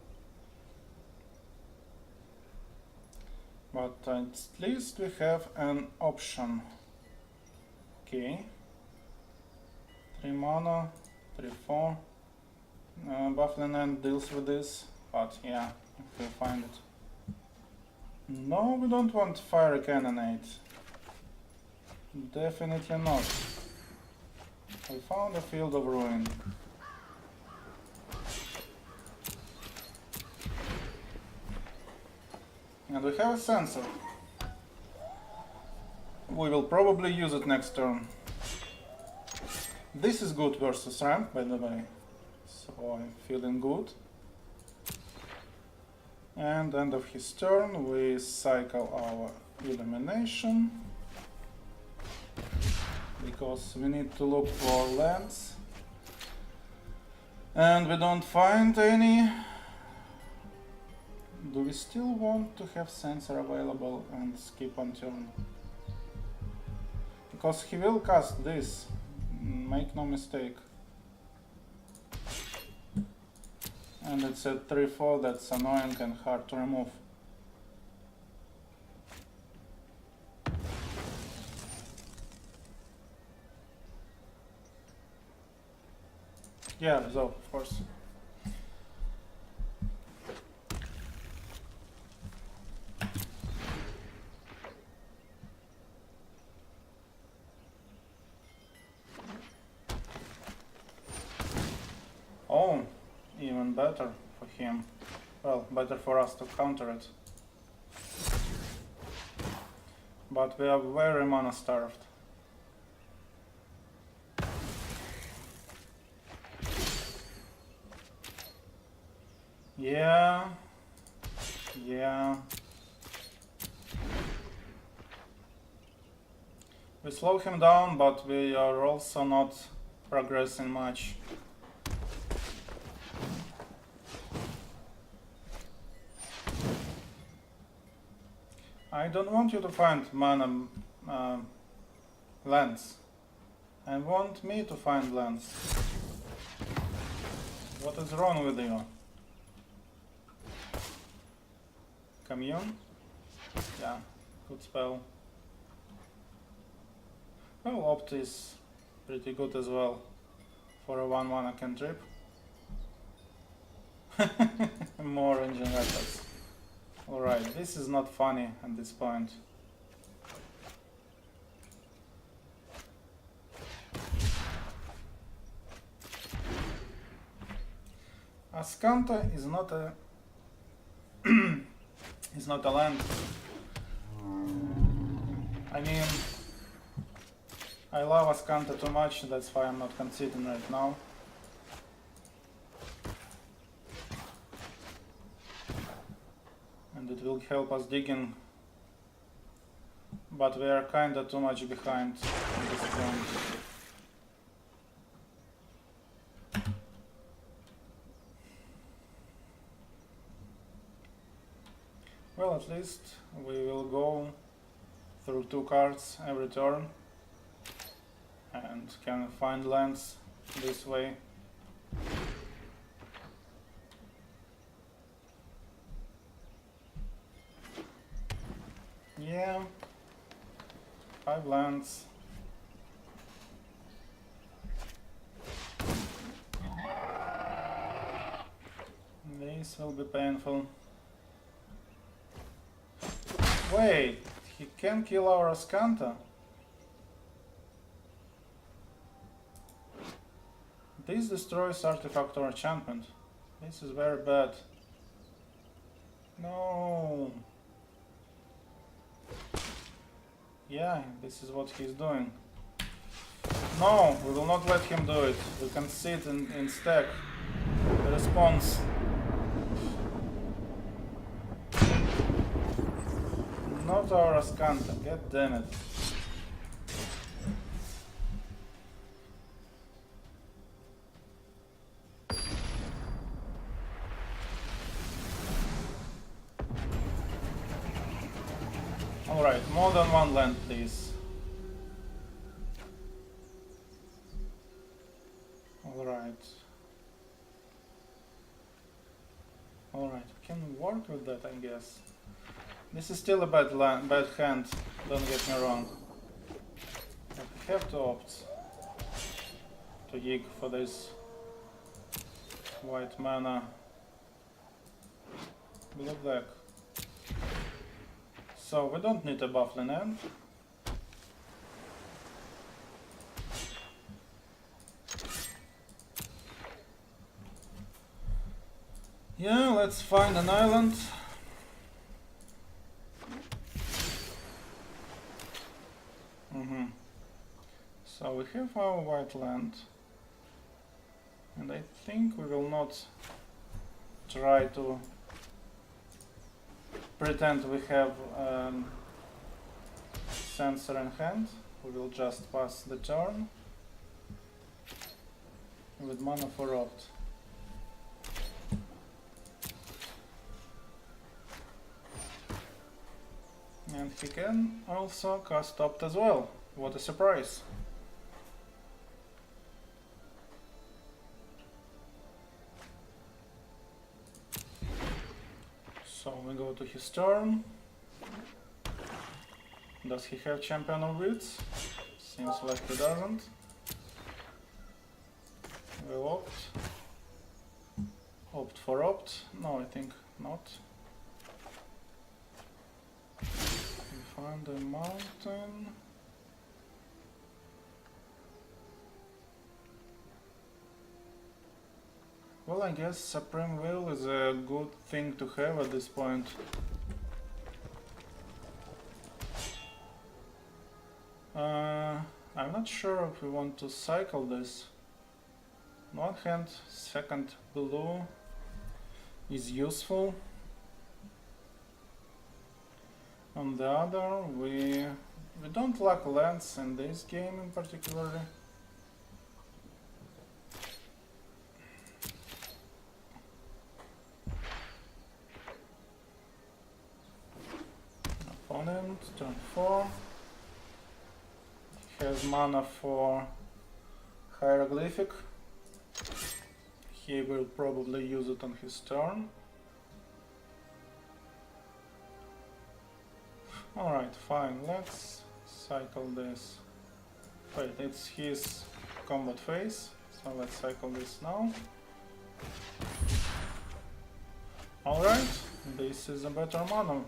But at least we have an option. Okay. 3 mana, 3/4. Baffling End deals with this, but yeah, if we find it. No, we don't want Fire Cannonade. Definitely not. We found a Field of Ruin. And we have a sensor. We will probably use it next turn. This is good versus ramp, by the way, so I'm feeling good. And end of his turn, we cycle our elimination, because we need to look for lands, and we don't find any. Do we still want to have sensor available and skip on turn? Because he will cast this, make no mistake. And it's at 3/4, that's annoying and hard to remove. Yeah, resolve, of course. Oh, even better for him. Well, better for us to counter it. But we are very mana starved. Yeah. Yeah. We slow him down, but we are also not progressing much. I don't want you to find mana lands. I want me to find lands. What is wrong with you? Commune? Yeah, good spell. Well, Opt is pretty good as well for a 1-1 cantrip. More engine records. Alright, this is not funny at this point. Ascanta is not a is not a land. I mean, I love Ascanta too much, that's why I'm not considering right now. And it will help us digging, but we are kinda too much behind at this point. Well, at least we will go through 2 cards every turn and can find lands this way. Yeah, 5 lands. This will be painful. Wait, he can kill our Ascanta? This destroys artifact or enchantment. This is very bad. No. Yeah, this is what he's doing. No, we will not let him do it. We can sit in stack. The response. Not our Ascanta, god damn it. Alright, more than 1 land, please. Alright. Alright, we can work with that, I guess. This is still a bad hand, don't get me wrong. But we have to opt to yig for this white mana. Blue black. So we don't need a buffling end. Yeah, let's find an island. So we have our white land, and I think we will not try to pretend we have sensor in hand. We will just pass the turn with mana for opt. And he can also cast opt as well. What a surprise! So we go to his turn. Does he have Champion of Wits? Seems like he doesn't. We'll opt. Opt for opt? No, I think not. We find a mountain. Well, I guess Supreme Will is a good thing to have at this point. I'm not sure if we want to cycle this. On one hand, second blue is useful. On the other, we don't lack lands in this game in particular. Opponent, turn 4. He has mana for hieroglyphic. He will probably use it on his turn. Alright, fine, let's cycle this. Wait, it's his combat phase, so let's cycle this now. Alright, this is a better mana.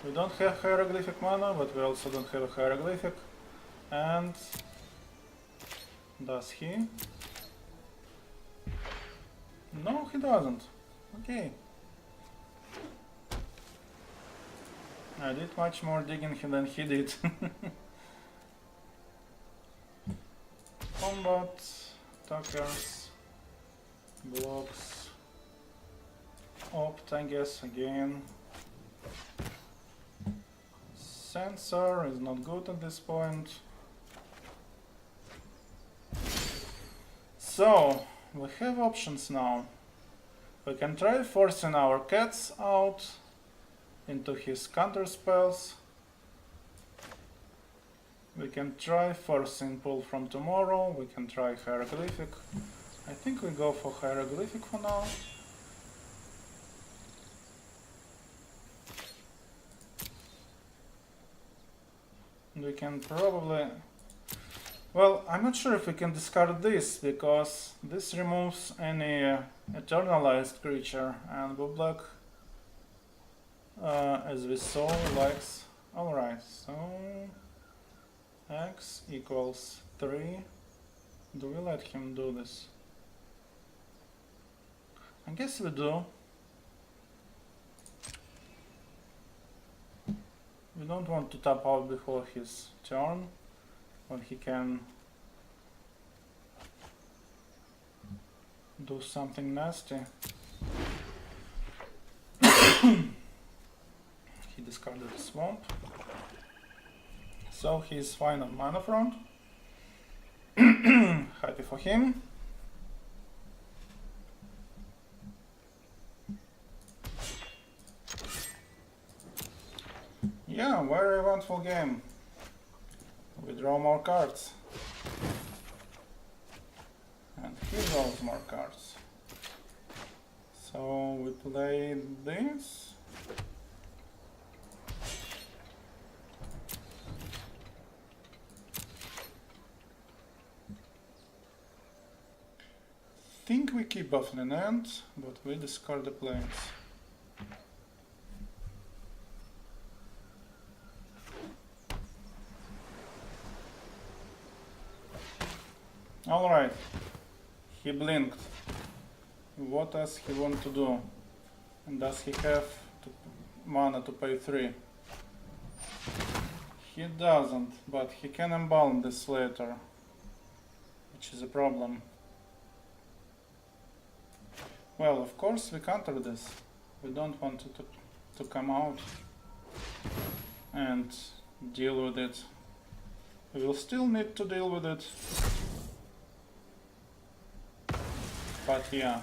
We don't have hieroglyphic mana, but we also don't have a hieroglyphic. And does he? No, he doesn't. Okay. I did much more digging than he did. Combat, attackers, blocks, opt, I guess, again. Sensor is not good at this point. So, we have options now. We can try forcing our cats out into his counter spells. We can try forcing pull from tomorrow. We can try hieroglyphic. I think we go for hieroglyphic for now. We can probably... Well, I'm not sure if we can discard this, because this removes any eternalized creature, and blue black, as we saw, likes... Alright, so... X equals 3. Do we let him do this? I guess we do. We don't want to tap out before his turn, when he can do something nasty. He discarded the swamp, so he's fine on mana front. Happy for him. Yeah, very eventful game. We draw more cards. And he draws more cards. So we play this. Think we keep Buffling End, but we discard the planes. Alright, he blinked. What does he want to do? And does he have mana to pay 3? He doesn't, but he can embalm this later, which is a problem. Well, of course we counter this. We don't want it to come out and deal with it. We will still need to deal with it. But yeah,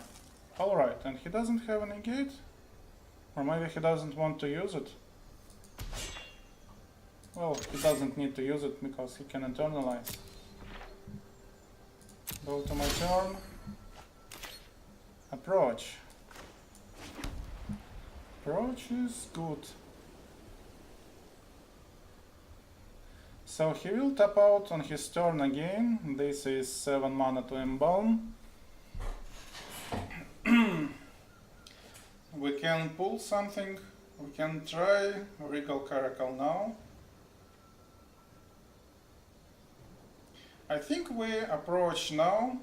alright, and he doesn't have any gate? Or maybe he doesn't want to use it? Well, he doesn't need to use it because he can internalize. Go to my turn. Approach. Approach is good. So he will tap out on his turn again. This is 7 mana to embalm. We can pull something. We can try Regal Caracal now. I think we approach now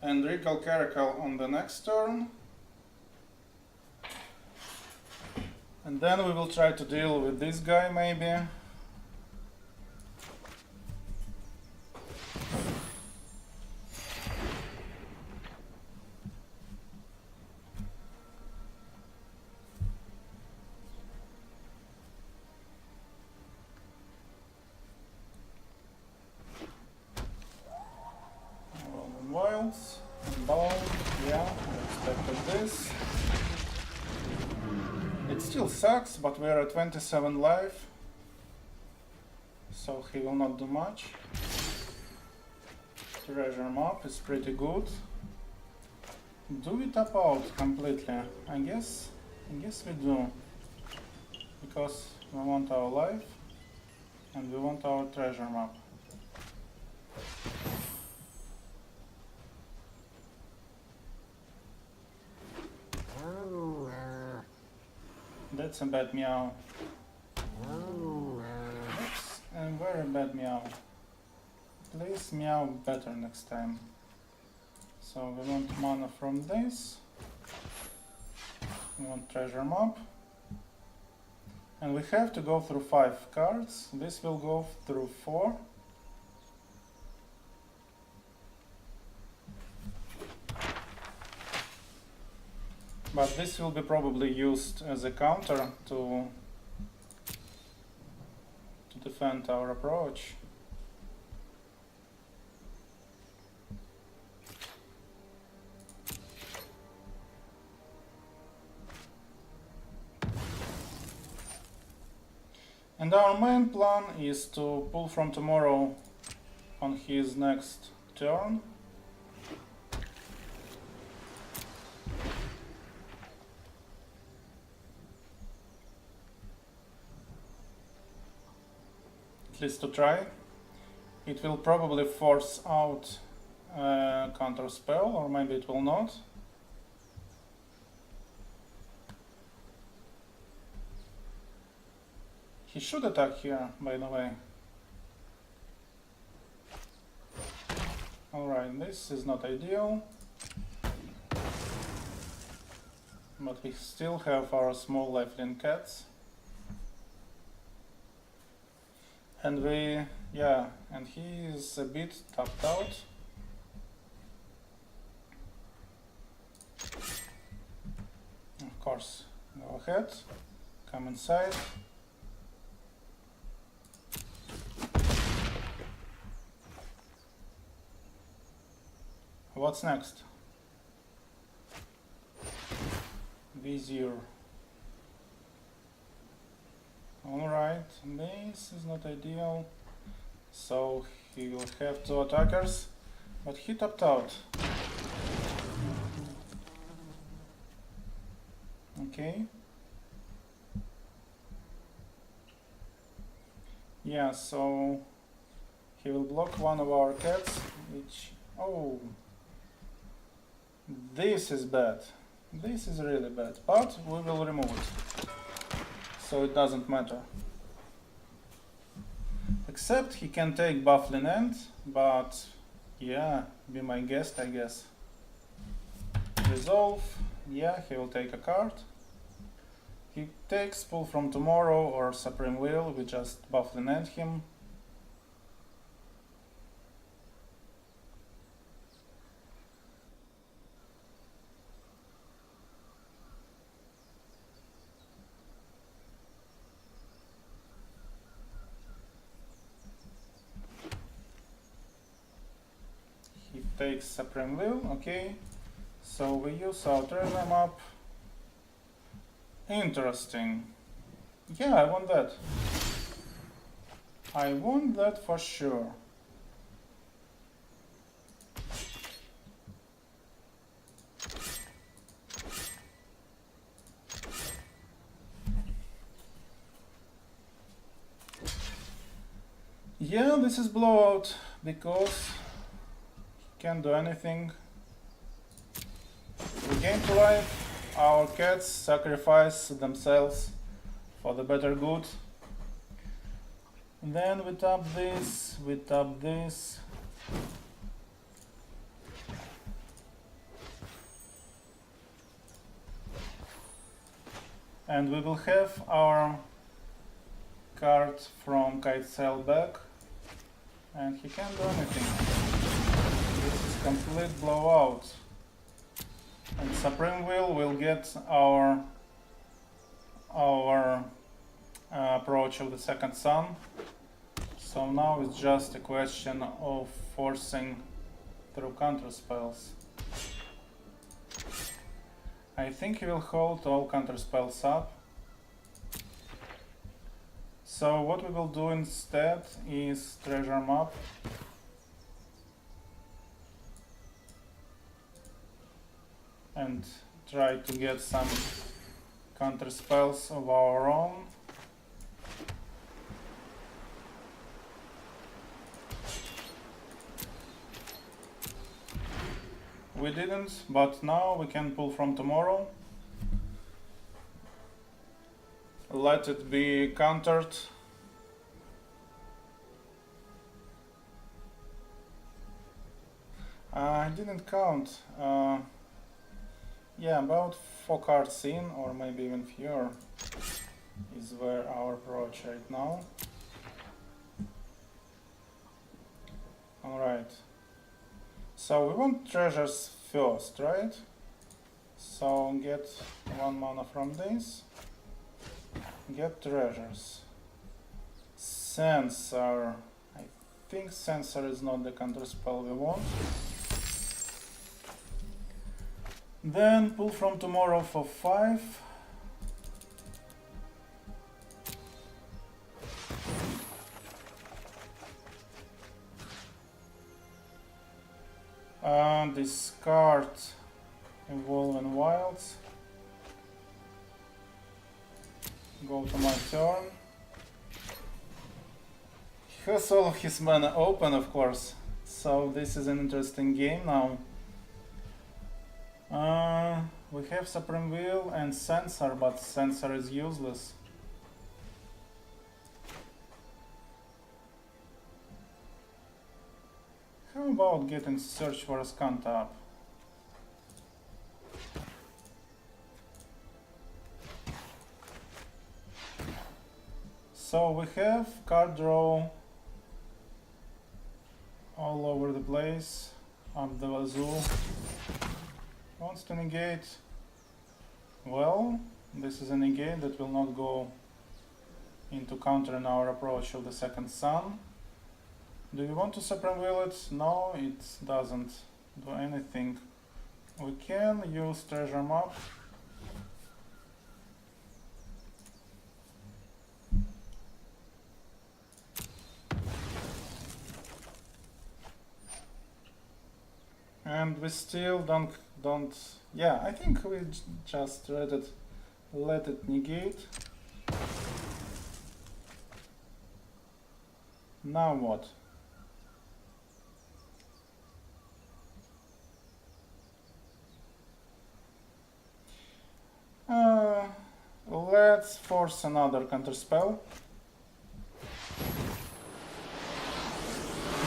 and Regal Caracal on the next turn. And then we will try to deal with this guy maybe. still sucks, but we're at 27 life, so he will not do much. Treasure map is pretty good. Do we tap out completely? I guess we do, because we want our life and we want our treasure map. That's a bad meow. That's a very bad meow. Please meow better next time. So we want mana from this. We want treasure map. And we have to go through 5 cards. This will go through 4. But this will be probably used as a counter to defend our approach. And our main plan is to pull from tomorrow on his next turn. At least to try. It will probably force out a counter spell, or maybe it will not. He should attack here, by the way. Alright, this is not ideal. But we still have our small lifelink cats. And and he is a bit tapped out. Of course, go ahead, come inside. What's next? Vizier. Alright, this is not ideal. So he will have 2 attackers, but he tapped out. Okay. Yeah, so he will block one of our cats, which... Oh! This is bad. This is really bad, but we will remove it. So it doesn't matter. Except he can take Bufflin End, but yeah, be my guest, I guess. Resolve, yeah, he will take a card. He takes Pull from Tomorrow or Supreme Will, we just Bufflin End him. Takes Supreme Will, okay. So we use our treasure map. Interesting. Yeah, I want that. I want that for sure. Yeah, this is blowout because can't do anything. We gain 2 life, our cats sacrifice themselves for the better good. And then we tap this, we tap this. And we will have our card from Kite Sail back, and he can't do anything. This is complete blowout. And Supreme will get our approach of the second sun. So now it's just a question of forcing through counter spells. I think he will hold all counter spells up. So what we will do instead is treasure map. And try to get some counter spells of our own. We didn't, but now we can pull from tomorrow. Let it be countered. I didn't count. Yeah, about 4 cards in, or maybe even fewer, is where our approach right now. Alright. So we want treasures first, right? So get 1 mana from this. Get treasures. Sensor. I think Sensor is not the counter spell we want. Then pull from tomorrow for 5. Discard Evolving Wilds. Go to my turn. He has all of his mana open, of course, so this is an interesting game now. We have Supreme Will and Sensor, but Sensor is useless. How about getting Search for a Scant up? So we have card draw all over the place, up the wazoo. Wants to negate. Well, this is a negate that will not go into countering our approach of the second sun. Do we want to Supreme Will it? No, it doesn't do anything. We can use treasure map. And we still don't, yeah, I think we just let it negate. Now what? Let's force another counterspell.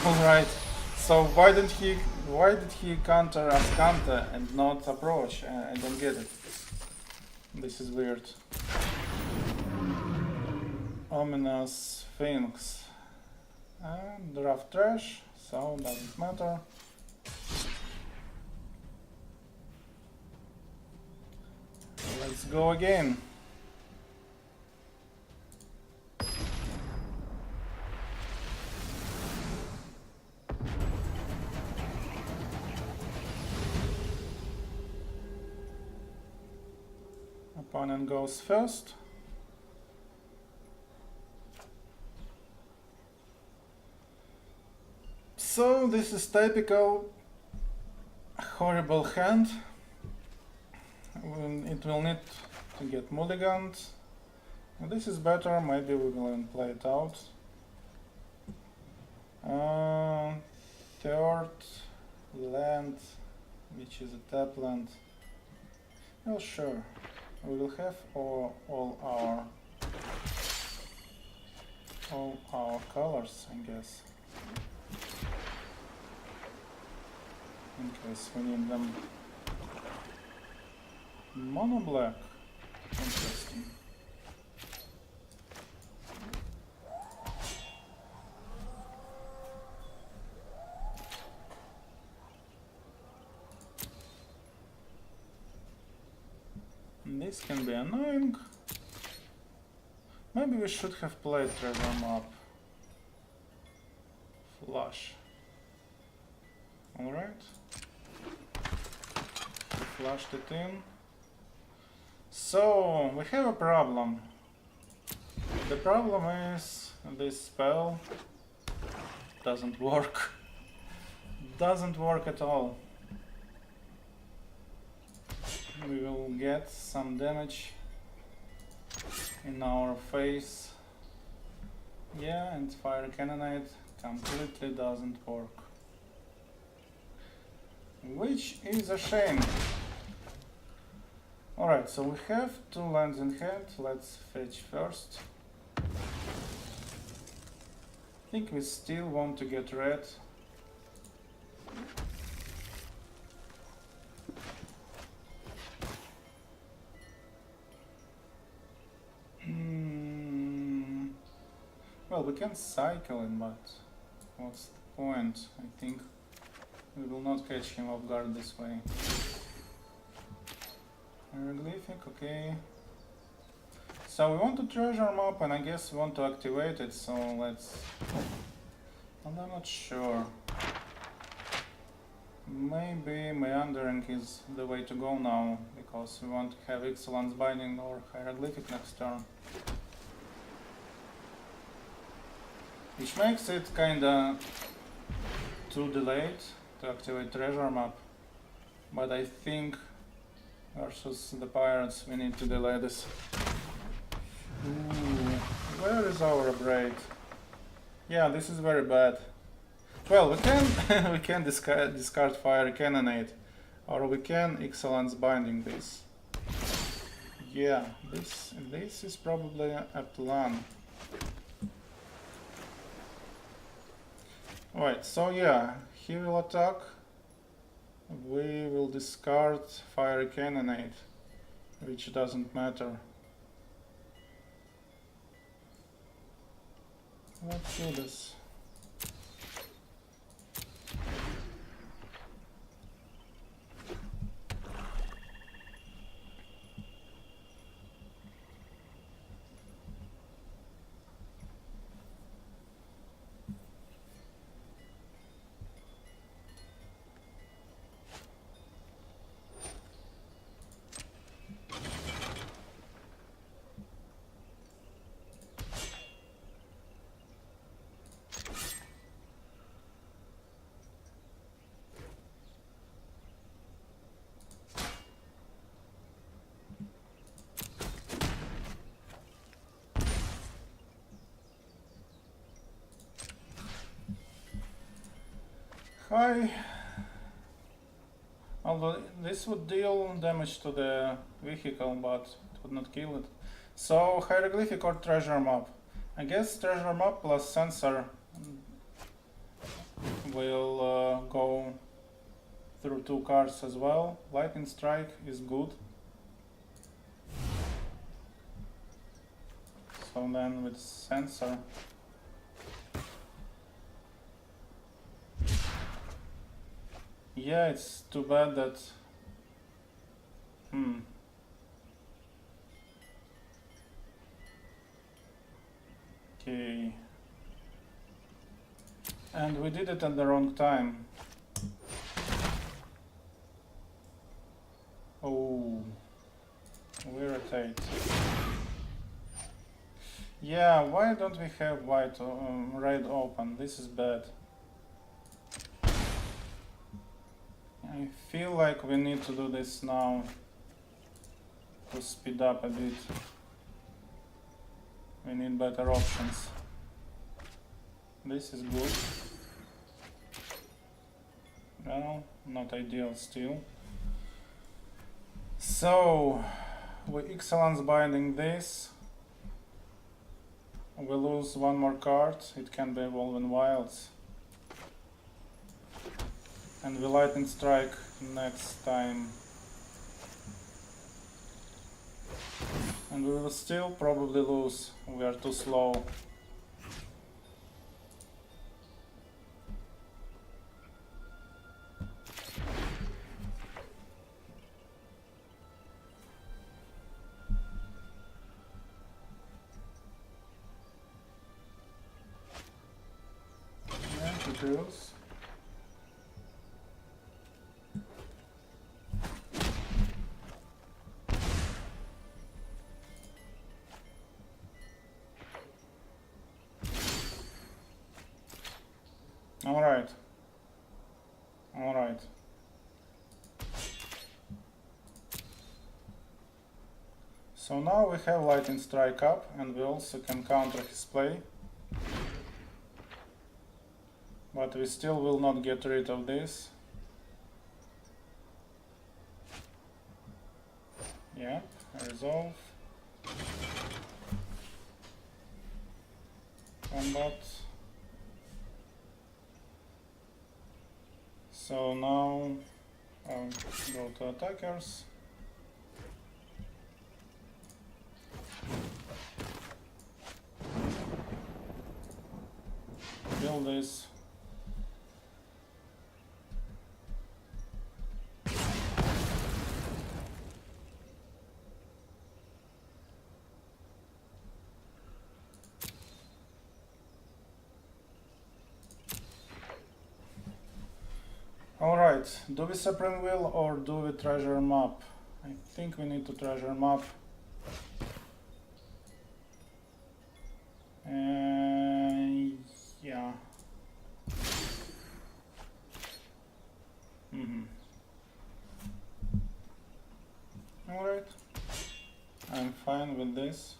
Alright, so why did he counter Ascanta and not approach? I don't get it. This is weird. Ominous Sphinx. Draft trash, so doesn't matter. Let's go again. Opponent goes first. So this is typical horrible hand. It will need to get mulliganed. This is better, maybe we will play it out. Third land, which is a tap land. Well, sure, we will have all our colors, I guess, in case we need them. Mono black, interesting. This can be annoying. Maybe we should have played treasure map. Flush. Alright. Flushed it in. So we have a problem. The problem is this spell doesn't work. Doesn't work at all. We will get some damage in our face. Yeah, and fire cannonade completely doesn't work. Which is a shame. Alright, so we have 2 lands in hand. Let's fetch first. I think we still want to get red. Well, we can cycle it, but what's the point? I think we will not catch him off guard this way. Hieroglyphic, okay. So we want to treasure map, and I guess we want to activate it, so let's... And I'm not sure. Maybe meandering is the way to go now, because we want to have Excellence Binding or Hieroglyphic next turn. Which makes it kinda too delayed to activate treasure map. But I think versus the pirates we need to delay this. Ooh, where is our braid? Yeah, this is very bad. Well, we can we can discard fire cannonade, or we can Excellence Binding this. Yeah, this is probably a plan. Right, so yeah, he will attack. We will discard fire cannonade, which doesn't matter. Let's do this. Hi. Although this would deal damage to the vehicle, but it would not kill it. So hieroglyphic or treasure map. I guess treasure map plus sensor will go through 2 cards as well. Lightning strike is good. So then with sensor. Yeah, it's too bad that... Okay. And we did it at the wrong time. Oh. We rotate. Yeah, why don't we have red open? This is bad. I feel like we need to do this now to speed up a bit. We need better options. This is good. Well, not ideal still. So, we Excellence Binding this. We lose 1 more card. It can be Evolving Wilds. And we Lightning Strike next time. And we will still probably lose. We are too slow. Yeah, it goes. Alright. Alright. So now we have Lightning Strike up, and we also can counter his play. But we still will not get rid of this. Yep, resolve. Combat. So now I'll go to attackers. Build this. Alright, do we Supreme Will or do we treasure map? I think we need to treasure map. Yeah. Alright, I'm fine with this.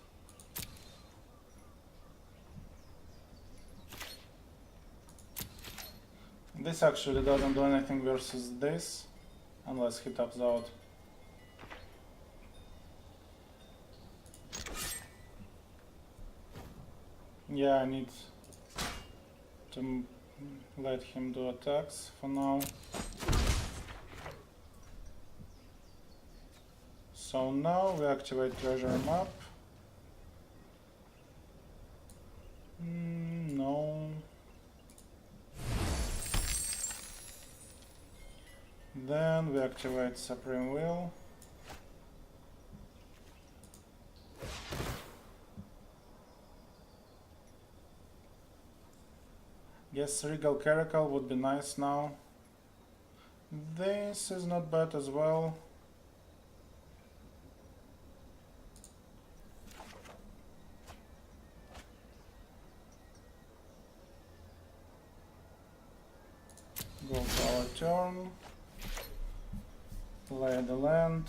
This actually doesn't do anything versus this, unless he taps out. Yeah, I need to let him do attacks for now. So now we activate treasure map. No. Then we activate Supreme Will. Yes, Regal Caracal would be nice now. This is not bad as well. Go to our turn. Play the land.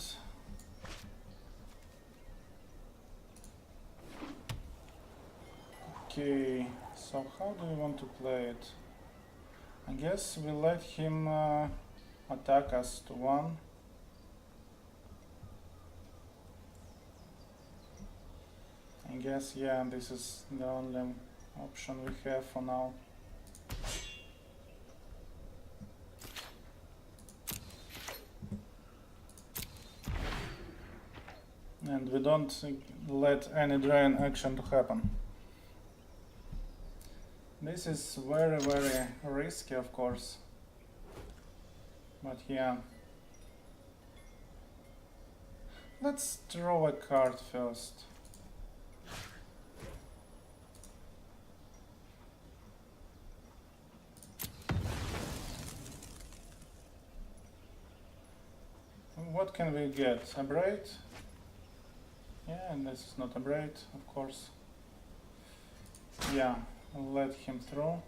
Okay, so how do we want to play it? I guess we let him attack us to 1. I guess, yeah, this is the only option we have for now. And we don't let any drain action to happen. This is very, very risky, of course. But yeah. Let's draw a card first. What can we get? A braid? Yeah, and this is not a braid, of course. Yeah, I'll let him throw.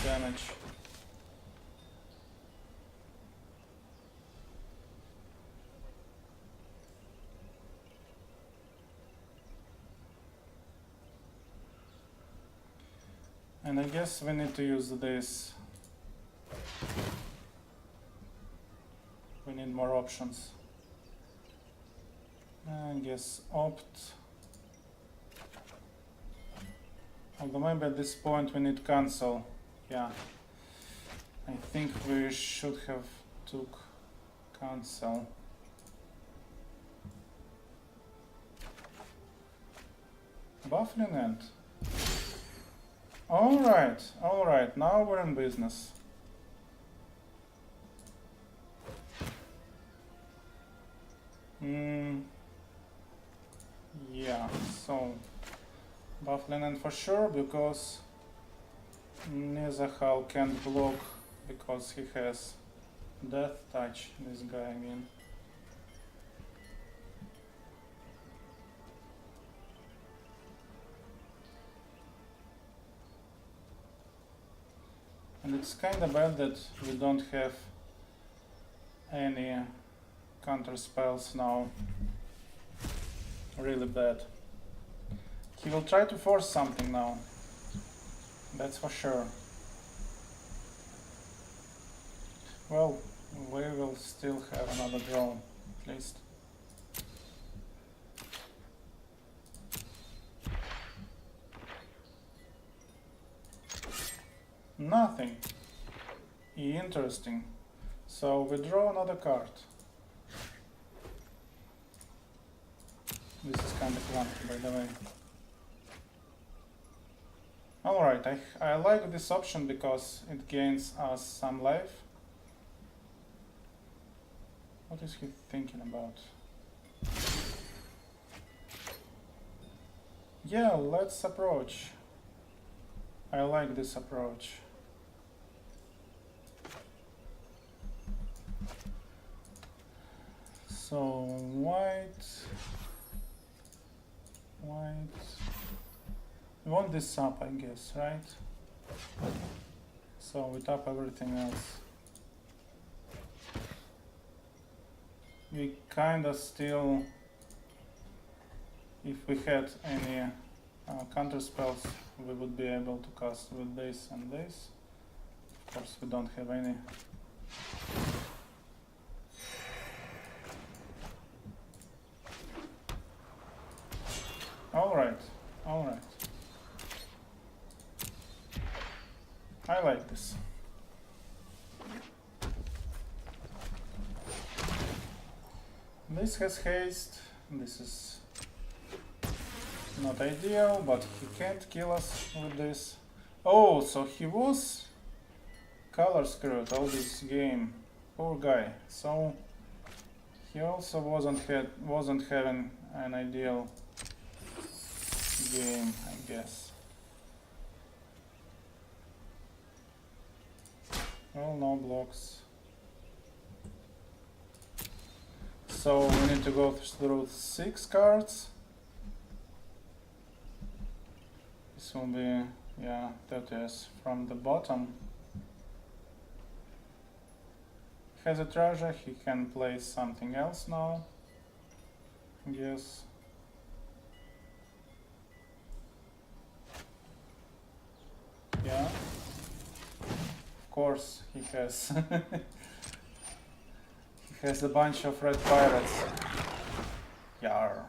Damage. And I guess we need to use this. We need more options. I guess opt. Although maybe at this point we need cancel. Yeah. I think we should have took cancel. Baffling end. Alright, now we're in business. Yeah, so Baffling end for sure, because Nezahal can't block because he has Death Touch, this guy, I mean. And it's kinda bad that we don't have any counter spells now. Really bad. He will try to force something now. That's for sure. Well, we will still have another draw, at least. Nothing. Interesting. So we draw another card. This is kind of clunky, by the way. Alright, I like this option because it gains us some life. What is he thinking about? Yeah, let's approach. I like this approach. So white. We want this up, I guess, right? So we tap everything else. We kinda still, if we had any counter spells, we would be able to cast with this and this. Of course, we don't have any. Alright. I like this. This has haste. This is not ideal, but he can't kill us with this. Oh, so he was color screwed all this game. Poor guy. So he also wasn't having an ideal game, I guess. Well, no blocks. So we need to go through 6 cards. This will be, yeah, that is from the bottom. Has a treasure, he can play something else now. Yes. Yeah. Of course he has. He has a bunch of red pirates. Yar.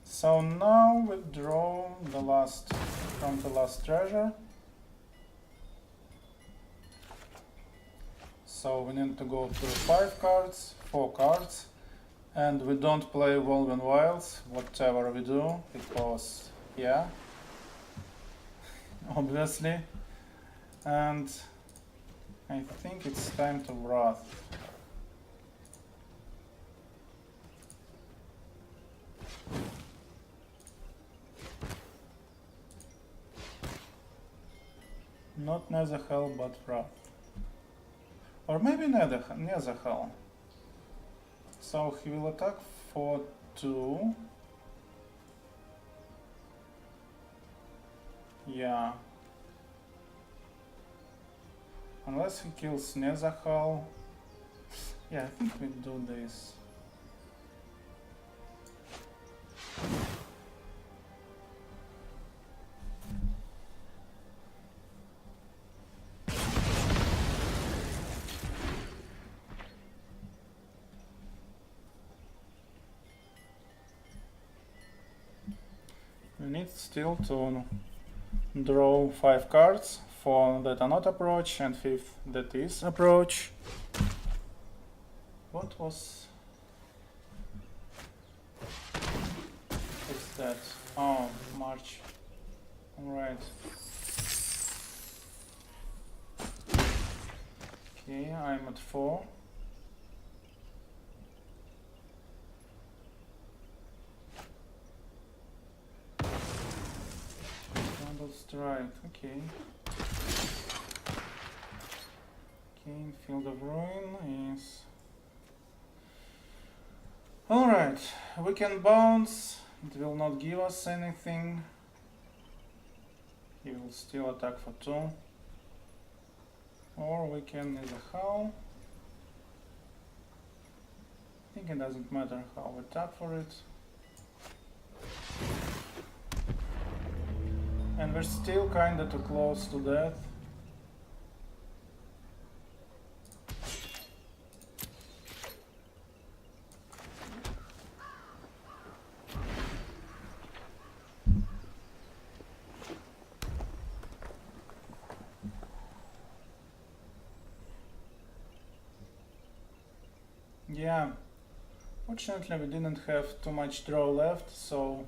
So now we draw the last from the last treasure. So we need to go through 4 cards, and we don't play Woven Wilds, whatever we do, because yeah, obviously, and I think it's time to Wrath. Not Netherhell, but Wrath. Or maybe Netherhell. So he will attack for 2. Yeah. Unless he kills Netherhell. Yeah, I think we do this. We need still to draw 5 cards for that are not approach and 5th that is approach. What was that? Oh, March. Alright. Okay, I'm at 4. Strike, okay. Okay, Field of Ruin is... Alright, we can bounce, it will not give us anything. He will still attack for 2. Or we can either how. I think it doesn't matter how we tap for it. And we're still kinda too close to death. Yeah, fortunately we didn't have too much draw left, so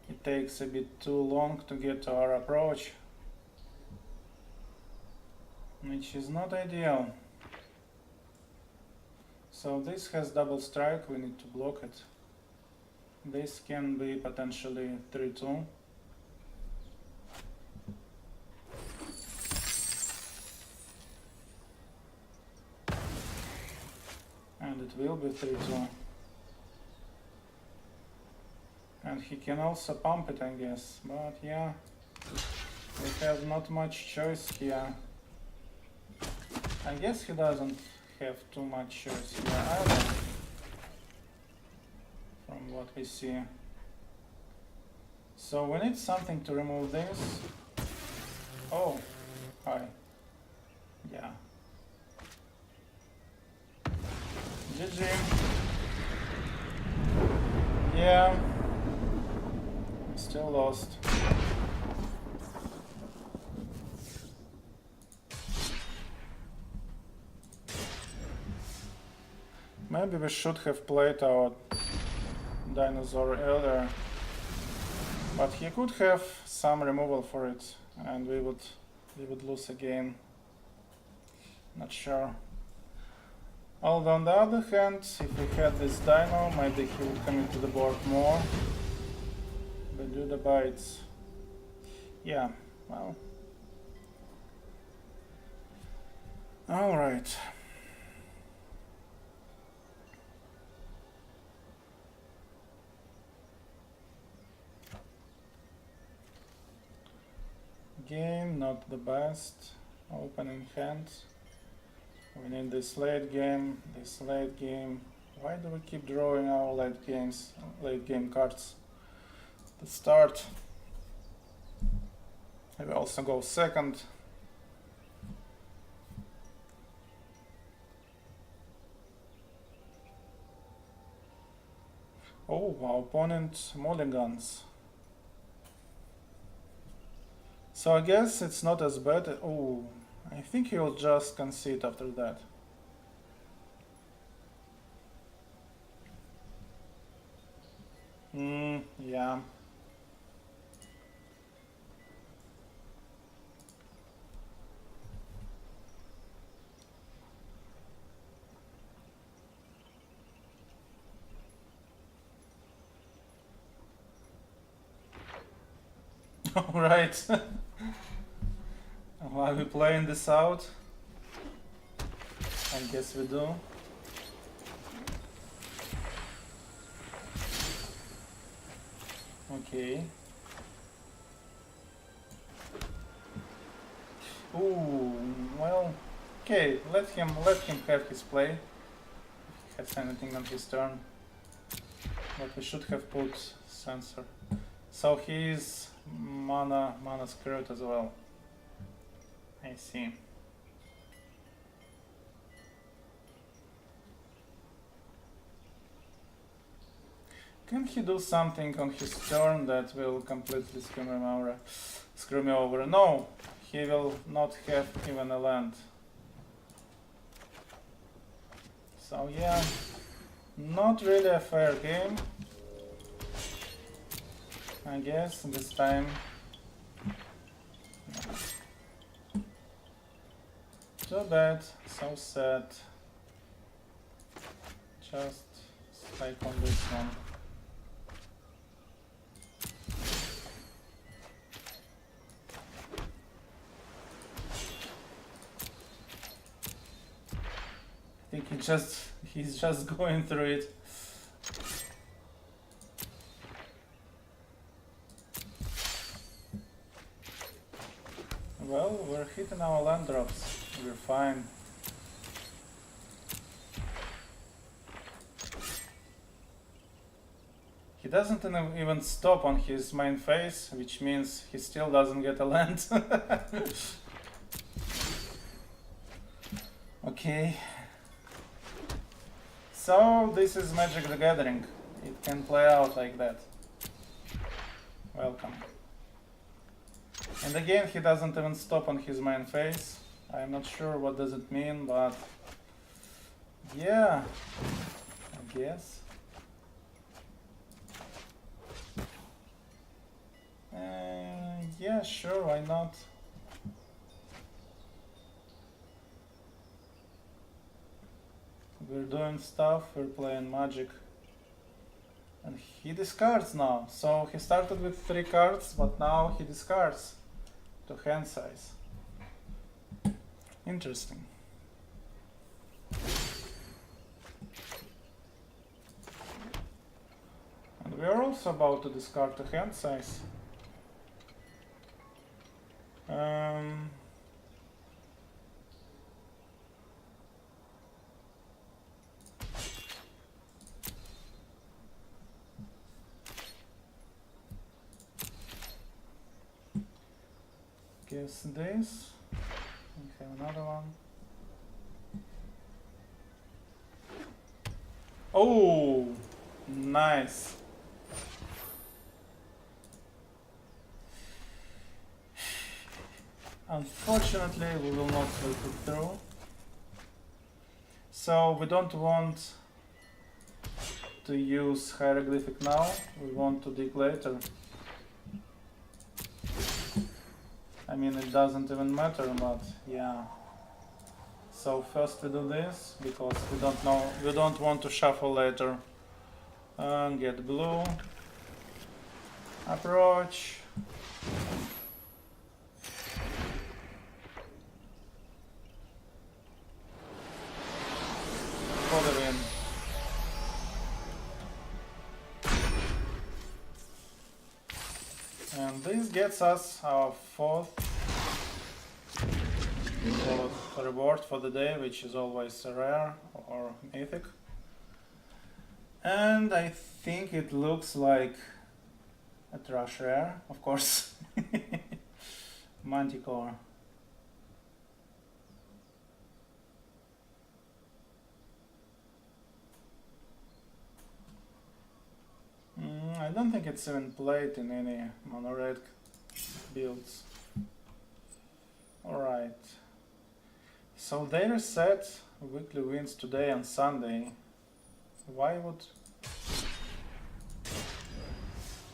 it takes a bit too long to get to our approach, which is not ideal. So this has double strike, we need to block it. This can be potentially 3-2. And it will be 3-2. And he can also pump it, I guess. But yeah, we have not much choice here. I guess he doesn't have too much choice here either, from what we see. So we need something to remove this. Oh, hi. Yeah. GG. Yeah. Still lost. Maybe we should have played our dinosaur earlier, but he could have some removal for it, and we would lose again. Not sure. Although on the other hand, if we had this dino, maybe he would come into the board more. But do the bites. Yeah, well. Alright. Game, not the best. Opening hand. We need this late game, this late game. Why do we keep drawing our late game cards? The start. I will also go second. Oh, our opponent mulligans. So I guess it's not as bad. Oh, I think he'll just concede after that. Yeah. Alright. Are we playing this out? I guess we do. Okay. Ooh, well, okay, let him have his play. If he has anything on his turn. But we should have put sensor. So he is mana screwed as well. I see. Can he do something on his turn that will completely screw me over? No, he will not have even a land. So yeah, not really a fair game. I guess this time. Too bad, so sad. Just like on this one. I think he's just going through it. Well, we're defeating our land drops. We're fine. He doesn't even stop on his main phase, which means he still doesn't get a land. Okay. So this is Magic the Gathering. It can play out like that. Welcome. And again, he doesn't even stop on his main phase. I'm not sure what does it mean, but yeah, I guess. Yeah, sure, why not? We're doing stuff, we're playing Magic. And he discards now. So he started with 3 cards, but now he discards to hand size. Interesting. And we are also about to discard to hand size. Guess this. We have another one. Oh, nice. Unfortunately, we will not sleep it through. So we don't want to use hieroglyphic now. We want to dig later. I mean, it doesn't even matter, but yeah. So first we do this because we don't want to shuffle later. And get blue. Approach. For the win. And this gets us our fourth reward for the day, which is always rare or mythic. And I think it looks like a trash rare, of course. Manticore. I don't think it's even played in any mono red builds. Alright. So they reset weekly wins today and Sunday. Why would...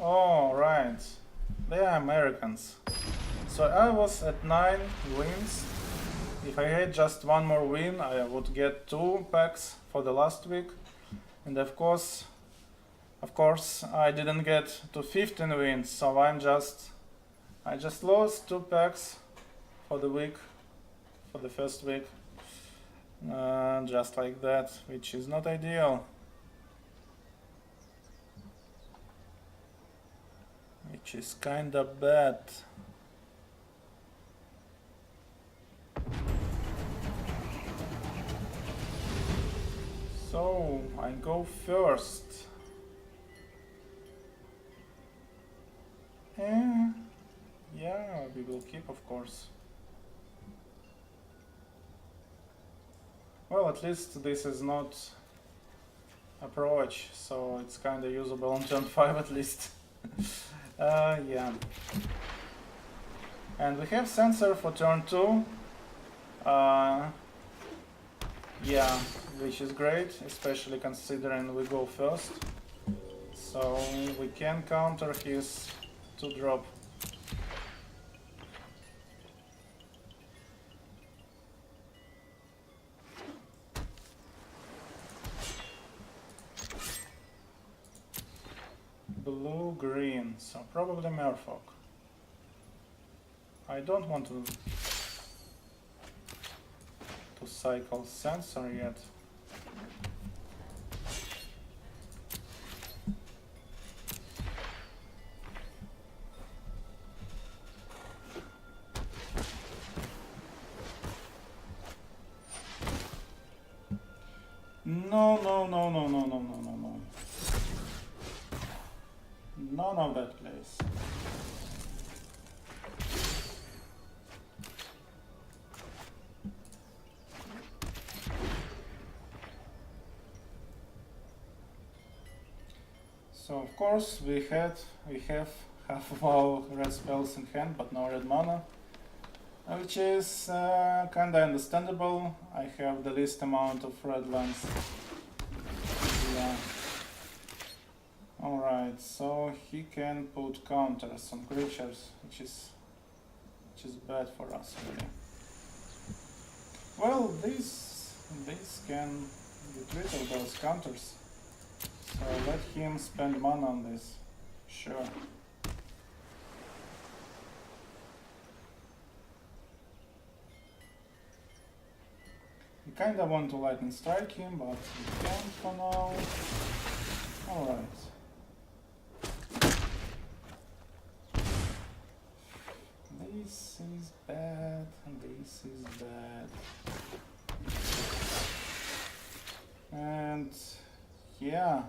Oh, right. They are Americans. So I was at 9 wins. If I had just one more win, I would get 2 packs for the last week. And of course, I didn't get to 15 wins, so I just lost 2 packs for the week, for the first week. Just like that, which is not ideal. Which is kinda bad. So, I go first. Yeah, we will keep, of course. Well, at least this is not approach, so it's kinda usable on turn 5 at least. Yeah. And we have sensor for turn 2. Yeah, which is great, especially considering we go first. So we can counter his 2-drop. Blue, green, so probably Merfolk. I don't want to cycle sensor yet. No, no, no, no, no, no, no, no, no. None of that, please. So of course we have half of our red spells in hand, but no red mana, which is kinda understandable. I have the least amount of red lands. Yeah. Alright, so he can put counters on creatures, which is bad for us really. Well, these can get rid of those counters. So let him spend mana on this. Sure. We kinda want to lightning strike him, but we can't for now. Alright. This is bad, and this is bad. And yeah,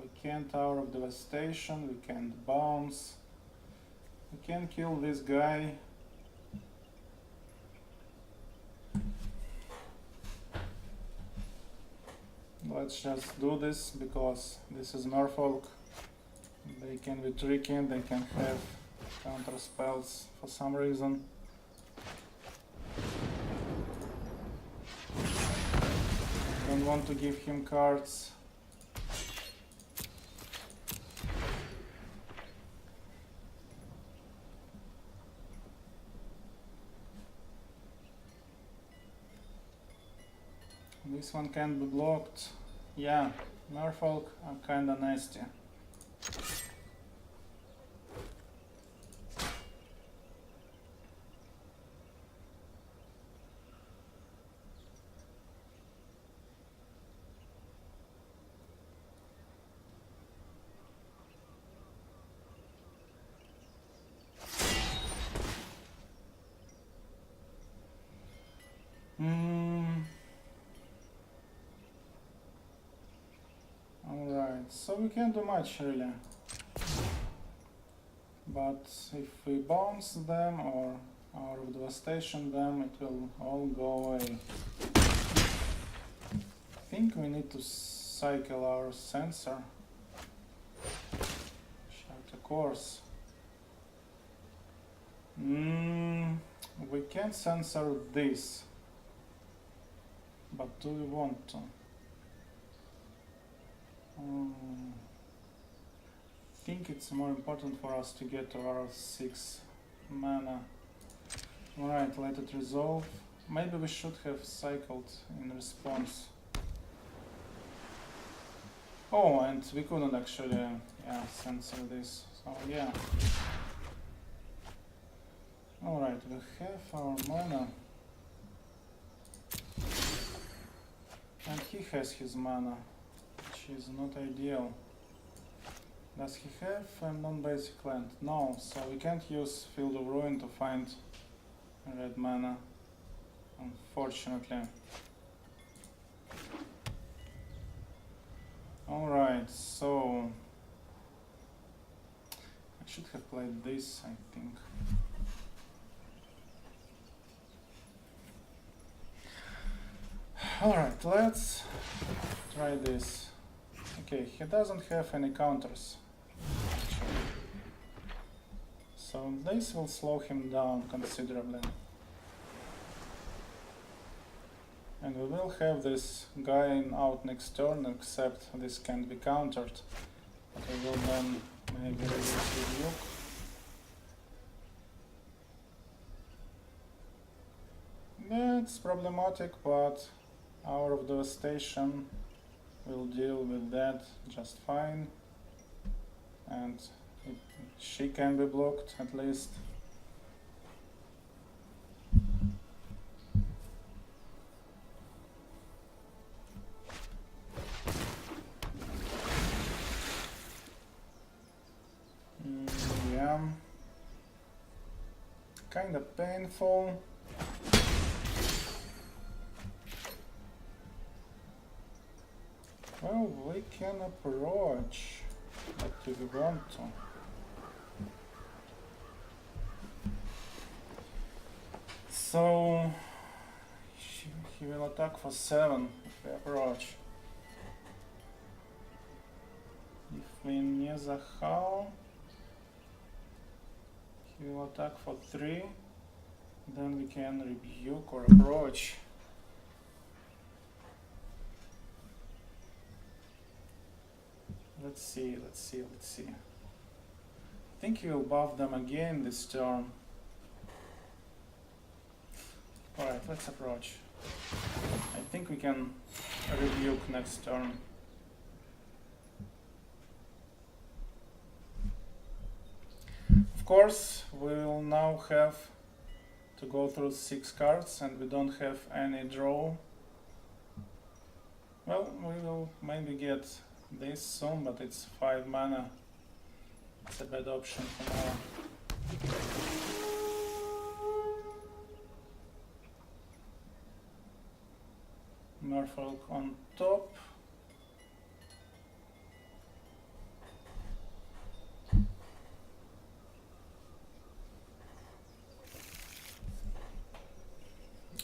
we can't Tower of Devastation, we can't bounce. We can kill this guy. Let's just do this because this is Merfolk. They can be tricky, they can have counter spells for some reason. Don't want to give him cards. This one can be blocked. Yeah, Merfolk are kinda nasty. Alright, so we can't do much really. But if we bounce them or Hour of Devastation them, it will all go away. I think we need to cycle our sensor. Chart a course. We can censor this. But do we want to? I think it's more important for us to get to our 6 mana. Alright, let it resolve. Maybe we should have cycled in response. Oh, and we couldn't actually censor this. So yeah. Alright, we have our mana. And he has his mana, which is not ideal. Does he have a non-basic land? No, so we can't use Field of Ruin to find red mana, unfortunately. Alright, so I should have played this, I think. Alright, let's try this. Okay, he doesn't have any counters. So this will slow him down considerably. And we will have this guy out next turn, except this can be countered. But we will then maybe release the Duke. That's problematic, but Hour of Devastation will deal with that just fine. And she can be blocked at least. Yeah. Kinda painful. So we can approach, but do we want to? So he will attack for 7 if we approach. If we near the hull, he will attack for 3. Then we can rebuke or approach. Let's see. I think he will buff them again this turn. Alright, let's approach. I think we can rebuke next turn. Of course, we will now have to go through 6 cards and we don't have any draw. Well, we will maybe get this soon, but it's 5 mana. It's a bad option for now. Merfolk on top.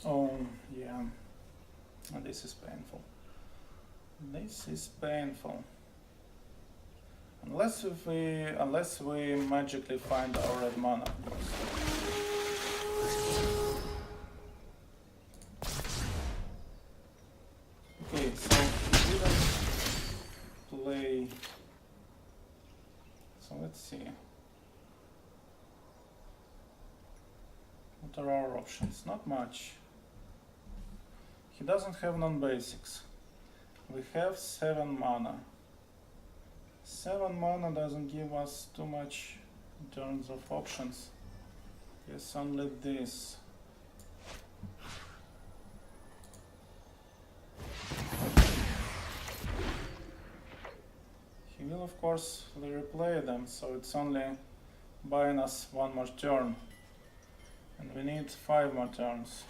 Oh, yeah. This is painful. This is painful. Unless we magically find our red mana, of course. Okay, so he didn't play. So let's see. What are our options? Not much. He doesn't have non-basics. We have 7 mana. 7 mana doesn't give us too much in terms of options. Yes, only this. He will of course replay them, so it's only buying us 1 more turn. And we need 5 more turns.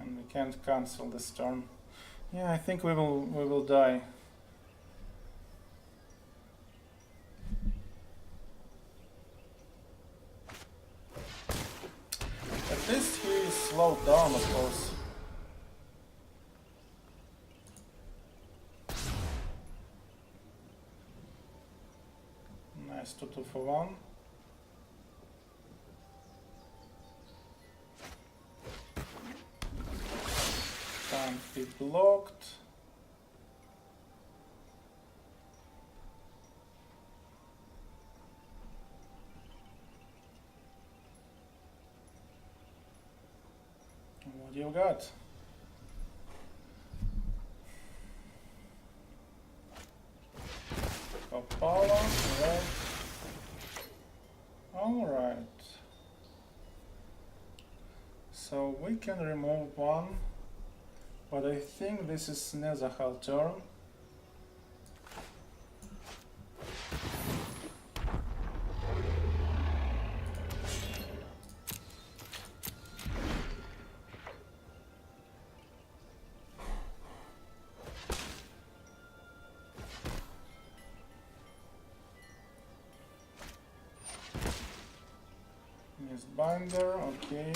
And we can't cancel this turn. Yeah, I think we will die. At least he is slowed down, of course. Nice 2-2 for 1. Can't be blocked. What do you got? Opala, right. Alright. So we can remove 1. But I think this is Nezahal turn. Miss Binder, okay.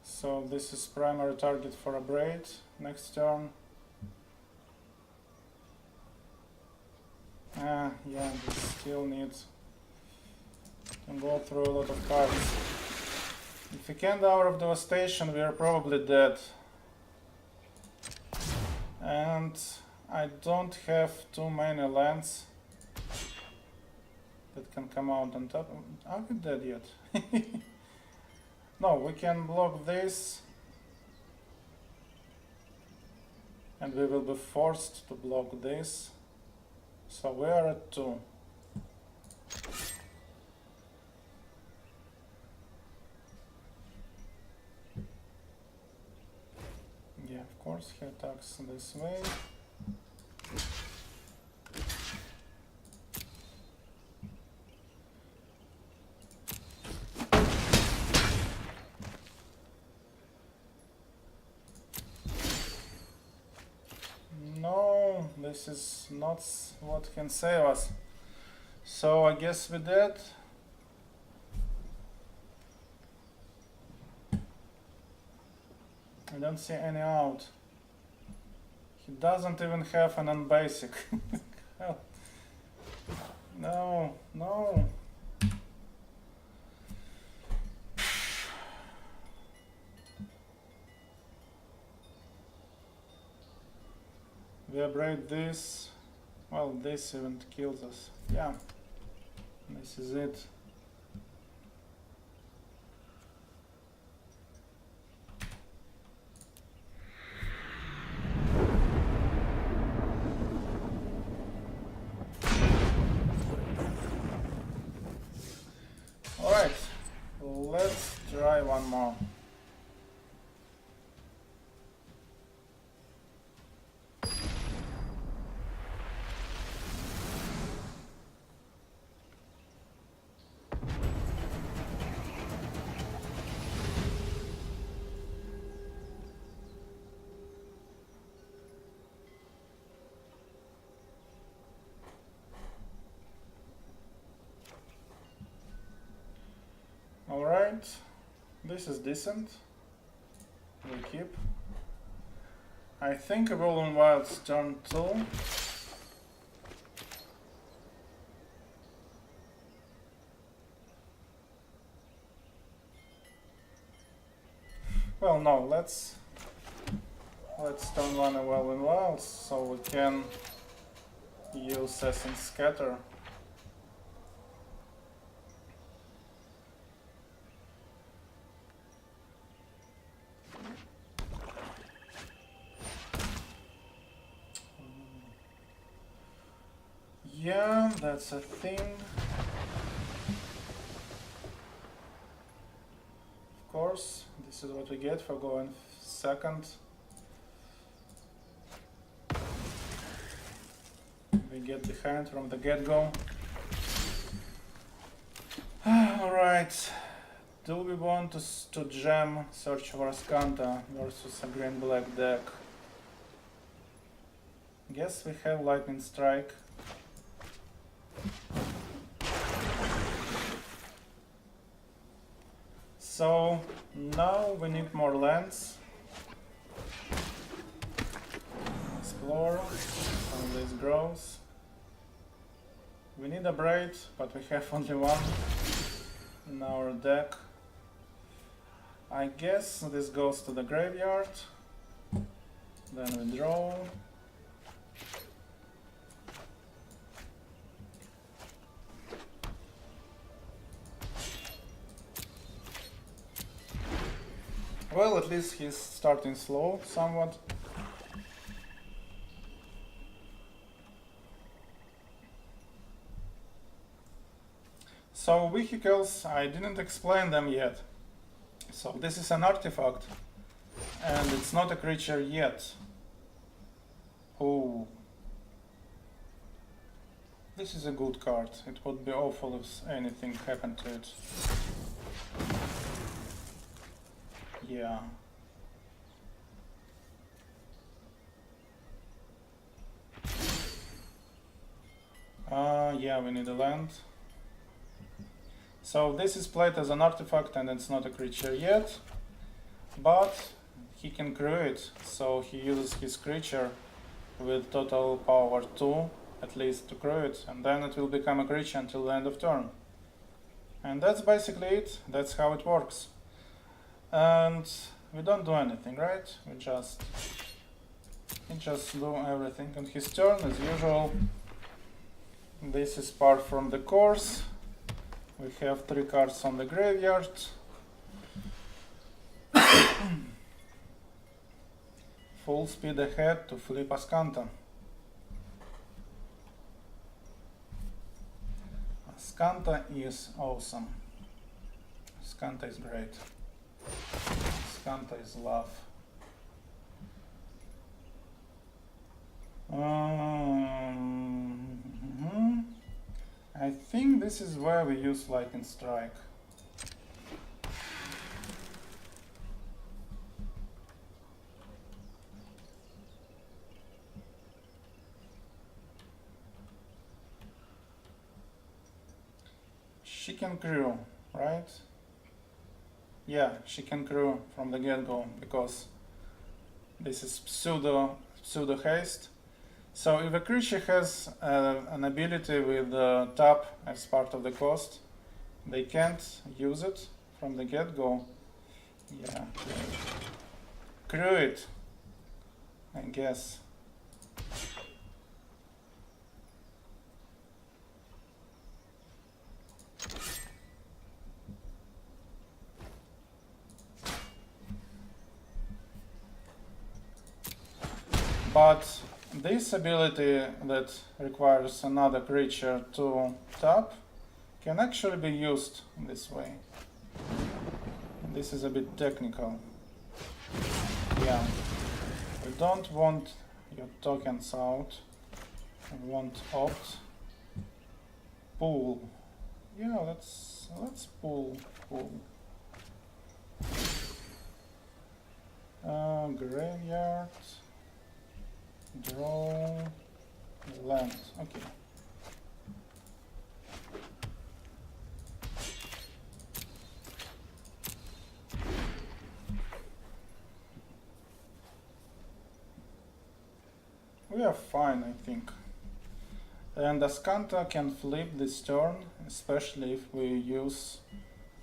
So this is primary target for a braid next turn. Yeah, we still need to go through a lot of cards. If we can't Hour of Devastation, we are probably dead. And I don't have too many lands that can come out on top. Are we dead yet? No, we can block this, and we will be forced to block this. So we are at 2. Yeah, of course, he attacks this way. this is not what can save us. So I guess with that, I don't see any out. He doesn't even have an unbasic. No, no. We upgrade this. Well, this even kills us. Yeah, this is it. Alright, let's try one more. Alright, this is decent. We'll keep. I think a Rolling Wild's turn 2. Well, no, let's turn 1 a Rolling Wilds so we can use Assassin's Scatter. Yeah, that's a thing. Of course, this is what we get for going second. We get behind from the get-go. Alright, do we want to jam Search for Ascanta versus a green-black deck? Guess we have Lightning Strike. So now we need more lands. Explore, some of this grows. We need a Braid, but we have only one in our deck. I guess this goes to the graveyard. Then we draw. Well, at least he's starting slow somewhat. So vehicles, I didn't explain them yet. So this is an artifact and it's not a creature yet. Oh, this is a good card. It would be awful if anything happened to it. Yeah. Yeah, we need a land. So this is played as an artifact and it's not a creature yet, but he can crew it, so he uses his creature with total power 2 at least to crew it, and then it will become a creature until the end of turn. And that's basically it. That's how it works. And we don't do anything, right? We just do everything on his turn as usual. This is part from the course. We have 3 cards on the graveyard. Full speed ahead to flip Ascanta. Ascanta is awesome. Ascanta is great. Ascanta is love. I think this is where we use Lightning Strike. she can crew, right? Yeah, she can crew from the get-go because this is pseudo haste. So if a creature has an ability with tap as part of the cost, they can't use it from the get-go. Yeah, crew it, I guess. But this ability that requires another creature to tap can actually be used this way. This is a bit technical. Yeah, we don't want your tokens out. We want opt. Pull. Yeah, let's pull. Graveyard. Draw. Land. Okay. We are fine, I think. And Ascanta can flip this turn, especially if we use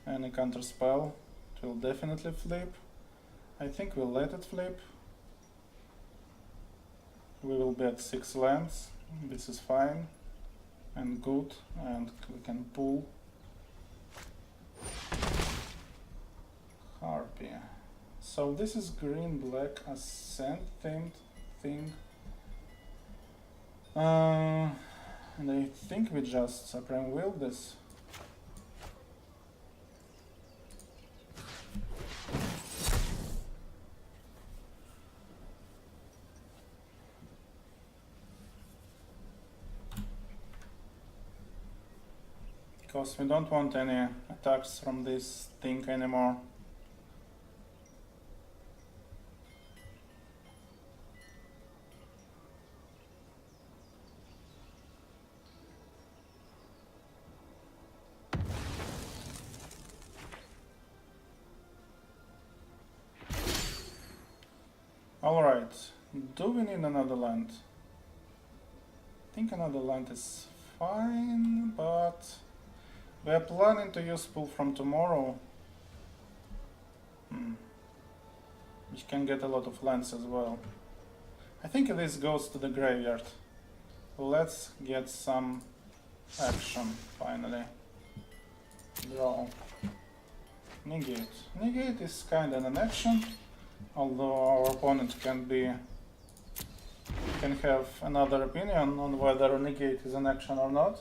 any counter spell. It will definitely flip. I think we'll let it flip. We will be at 6 lands. This is fine and good, and we can pull. Harpy. So this is green-black Ascent themed thing. And I think we just Supreme Will this. Because we don't want any attacks from this thing anymore. Alright, do we need another land? I think another land is fine, but we are planning to use pull from tomorrow. Which can get a lot of lands as well. I think this goes to the graveyard. Let's get some action finally. Draw. Negate. Negate is kinda an action, although our opponent can have another opinion on whether negate is an action or not.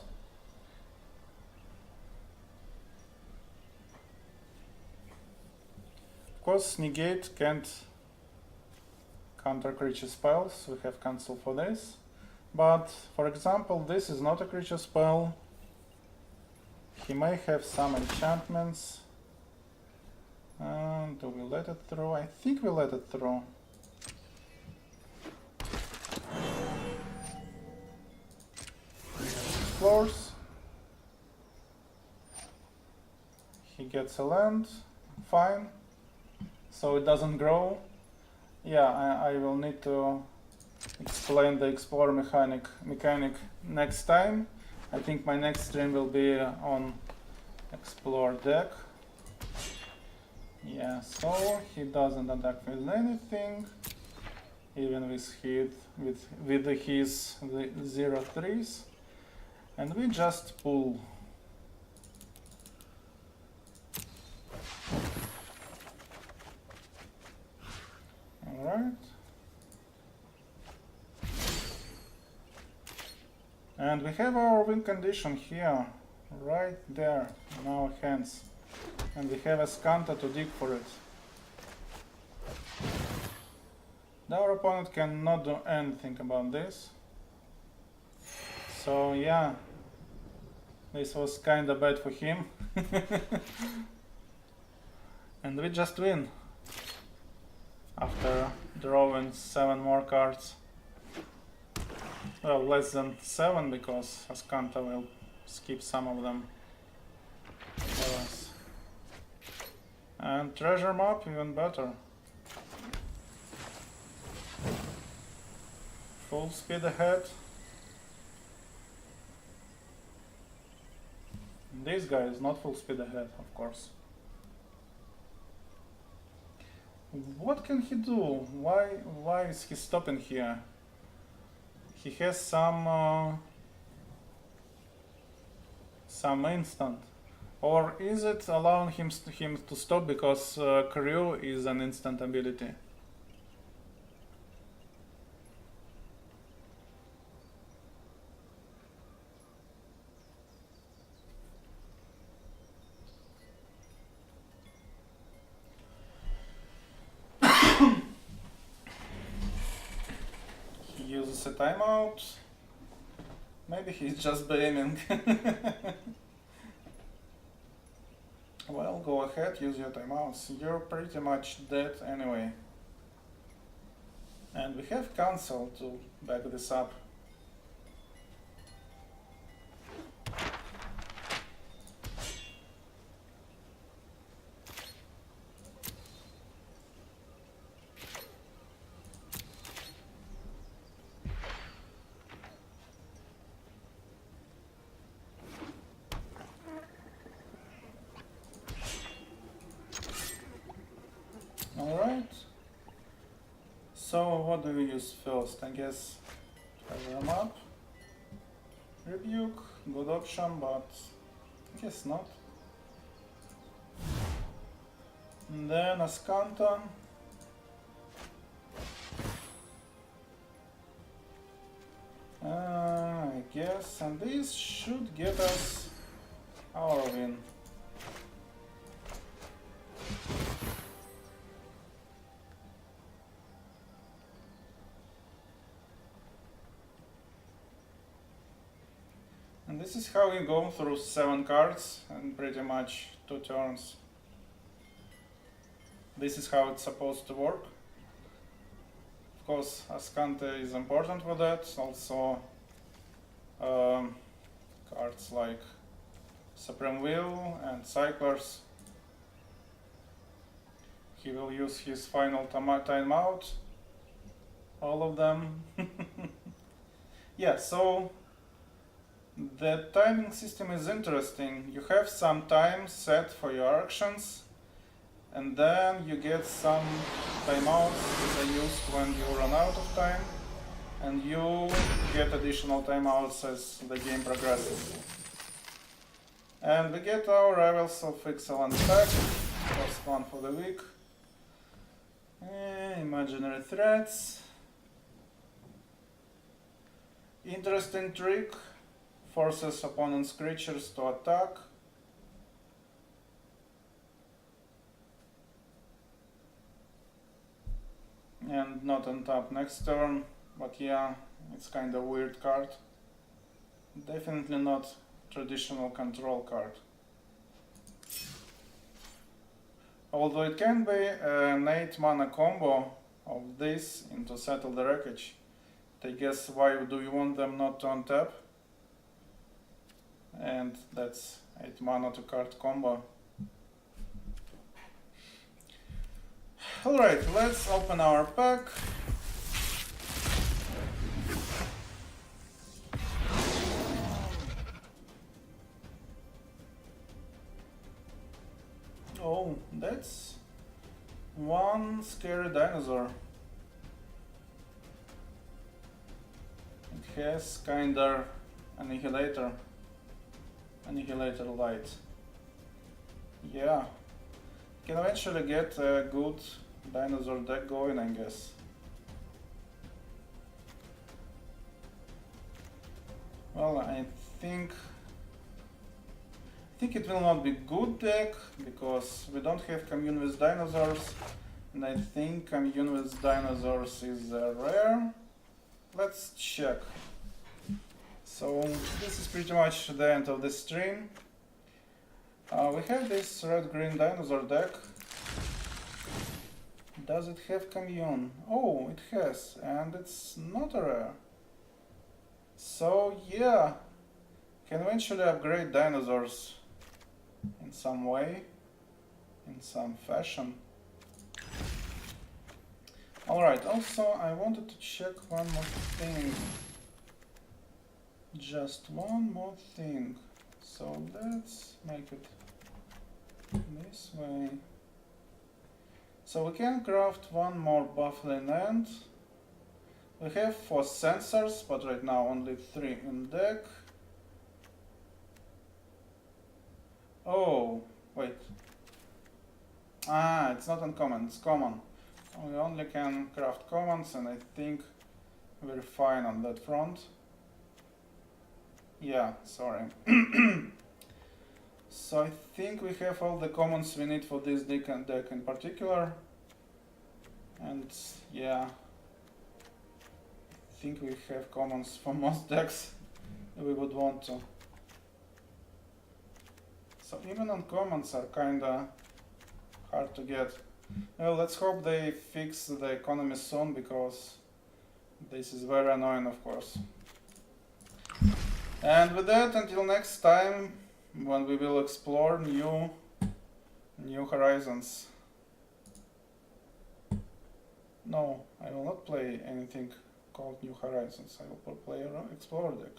Of course, negate can't counter creature spells, we have cancel for this. But, for example, this is not a creature spell. He may have some enchantments. Do we let it through? I think we let it through. Explores. He gets a land. Fine. So it doesn't grow. Yeah, I will need to explain the explore mechanic next time. I think my next stream will be on explore deck. Yeah, so he doesn't attack with anything, even with his 0/3s, and we just pull. Alright. And we have our win condition here, right there in our hands. And we have a Ascanta to dig for it. Our opponent cannot do anything about this. So yeah, this was kinda bad for him. And we just win. After drawing 7 more cards. Well, less than 7 because Ascanta will skip some of them. And treasure map, even better. Full speed ahead. This guy is not full speed ahead, of course. What can he do? Why is he stopping here? He has some instant. Or is it allowing him to stop because crew is an instant ability? He uses a timeout. Maybe he's just aiming. Well, go ahead, use your timeouts. You're pretty much dead anyway. And we have cancel to back this up. Alright. So what do we use first? I guess treasure map. Rebuke, good option, but I guess not. And then Ascanta. I guess, and this should get us our win. And this is how we go through 7 cards and pretty much 2 turns. This is how it's supposed to work. Of course, Ascante is important for that. Also, cards like Supreme Will and Cyclers. He will use his final timeout. All of them. Yeah, so the timing system is interesting. You have some time set for your actions, and then you get some timeouts that are used when you run out of time, and you get additional timeouts as the game progresses. And we get our Rivals of Excellent Pack, first one for the week. Imaginary Threats. Interesting trick. Forces opponent's creatures to attack. And not on top next turn, but yeah, it's kind of weird card. Definitely not traditional control card. Although it can be an 8 mana combo of this into Settle the Wreckage. I guess why do you want them not to untap? And that's 8 mana to card combo. Alright, let's open our pack. Oh, that's one scary dinosaur. It has kinda Annihilator Light. Yeah, can eventually get a good dinosaur deck going, I guess. Well, I think it will not be good deck because we don't have Commune with Dinosaurs, and I think Commune with Dinosaurs is rare. Let's check. So this is pretty much the end of the stream. We have this red-green dinosaur deck. Does it have Commune? Oh, it has, and it's not a rare. So yeah, can eventually upgrade dinosaurs in some way. in some fashion. Alright, also I wanted to check one more thing. Just one more thing. So let's make it this way. So we can craft one more baffling end. We have 4 sensors, but right now only 3 in deck. Oh, wait. Ah, it's not uncommon, it's common. We only can craft commons, and I think we're fine on that front. Yeah, sorry. So I think we have all the commons we need for this deck in particular. And yeah, I think we have commons for most decks we would want to. So even uncommons are kinda hard to get. Well, let's hope they fix the economy soon, because this is very annoying, of course. And with that, until next time, when we will explore new horizons. No, I will not play anything called New Horizons. I will play an Explorer deck.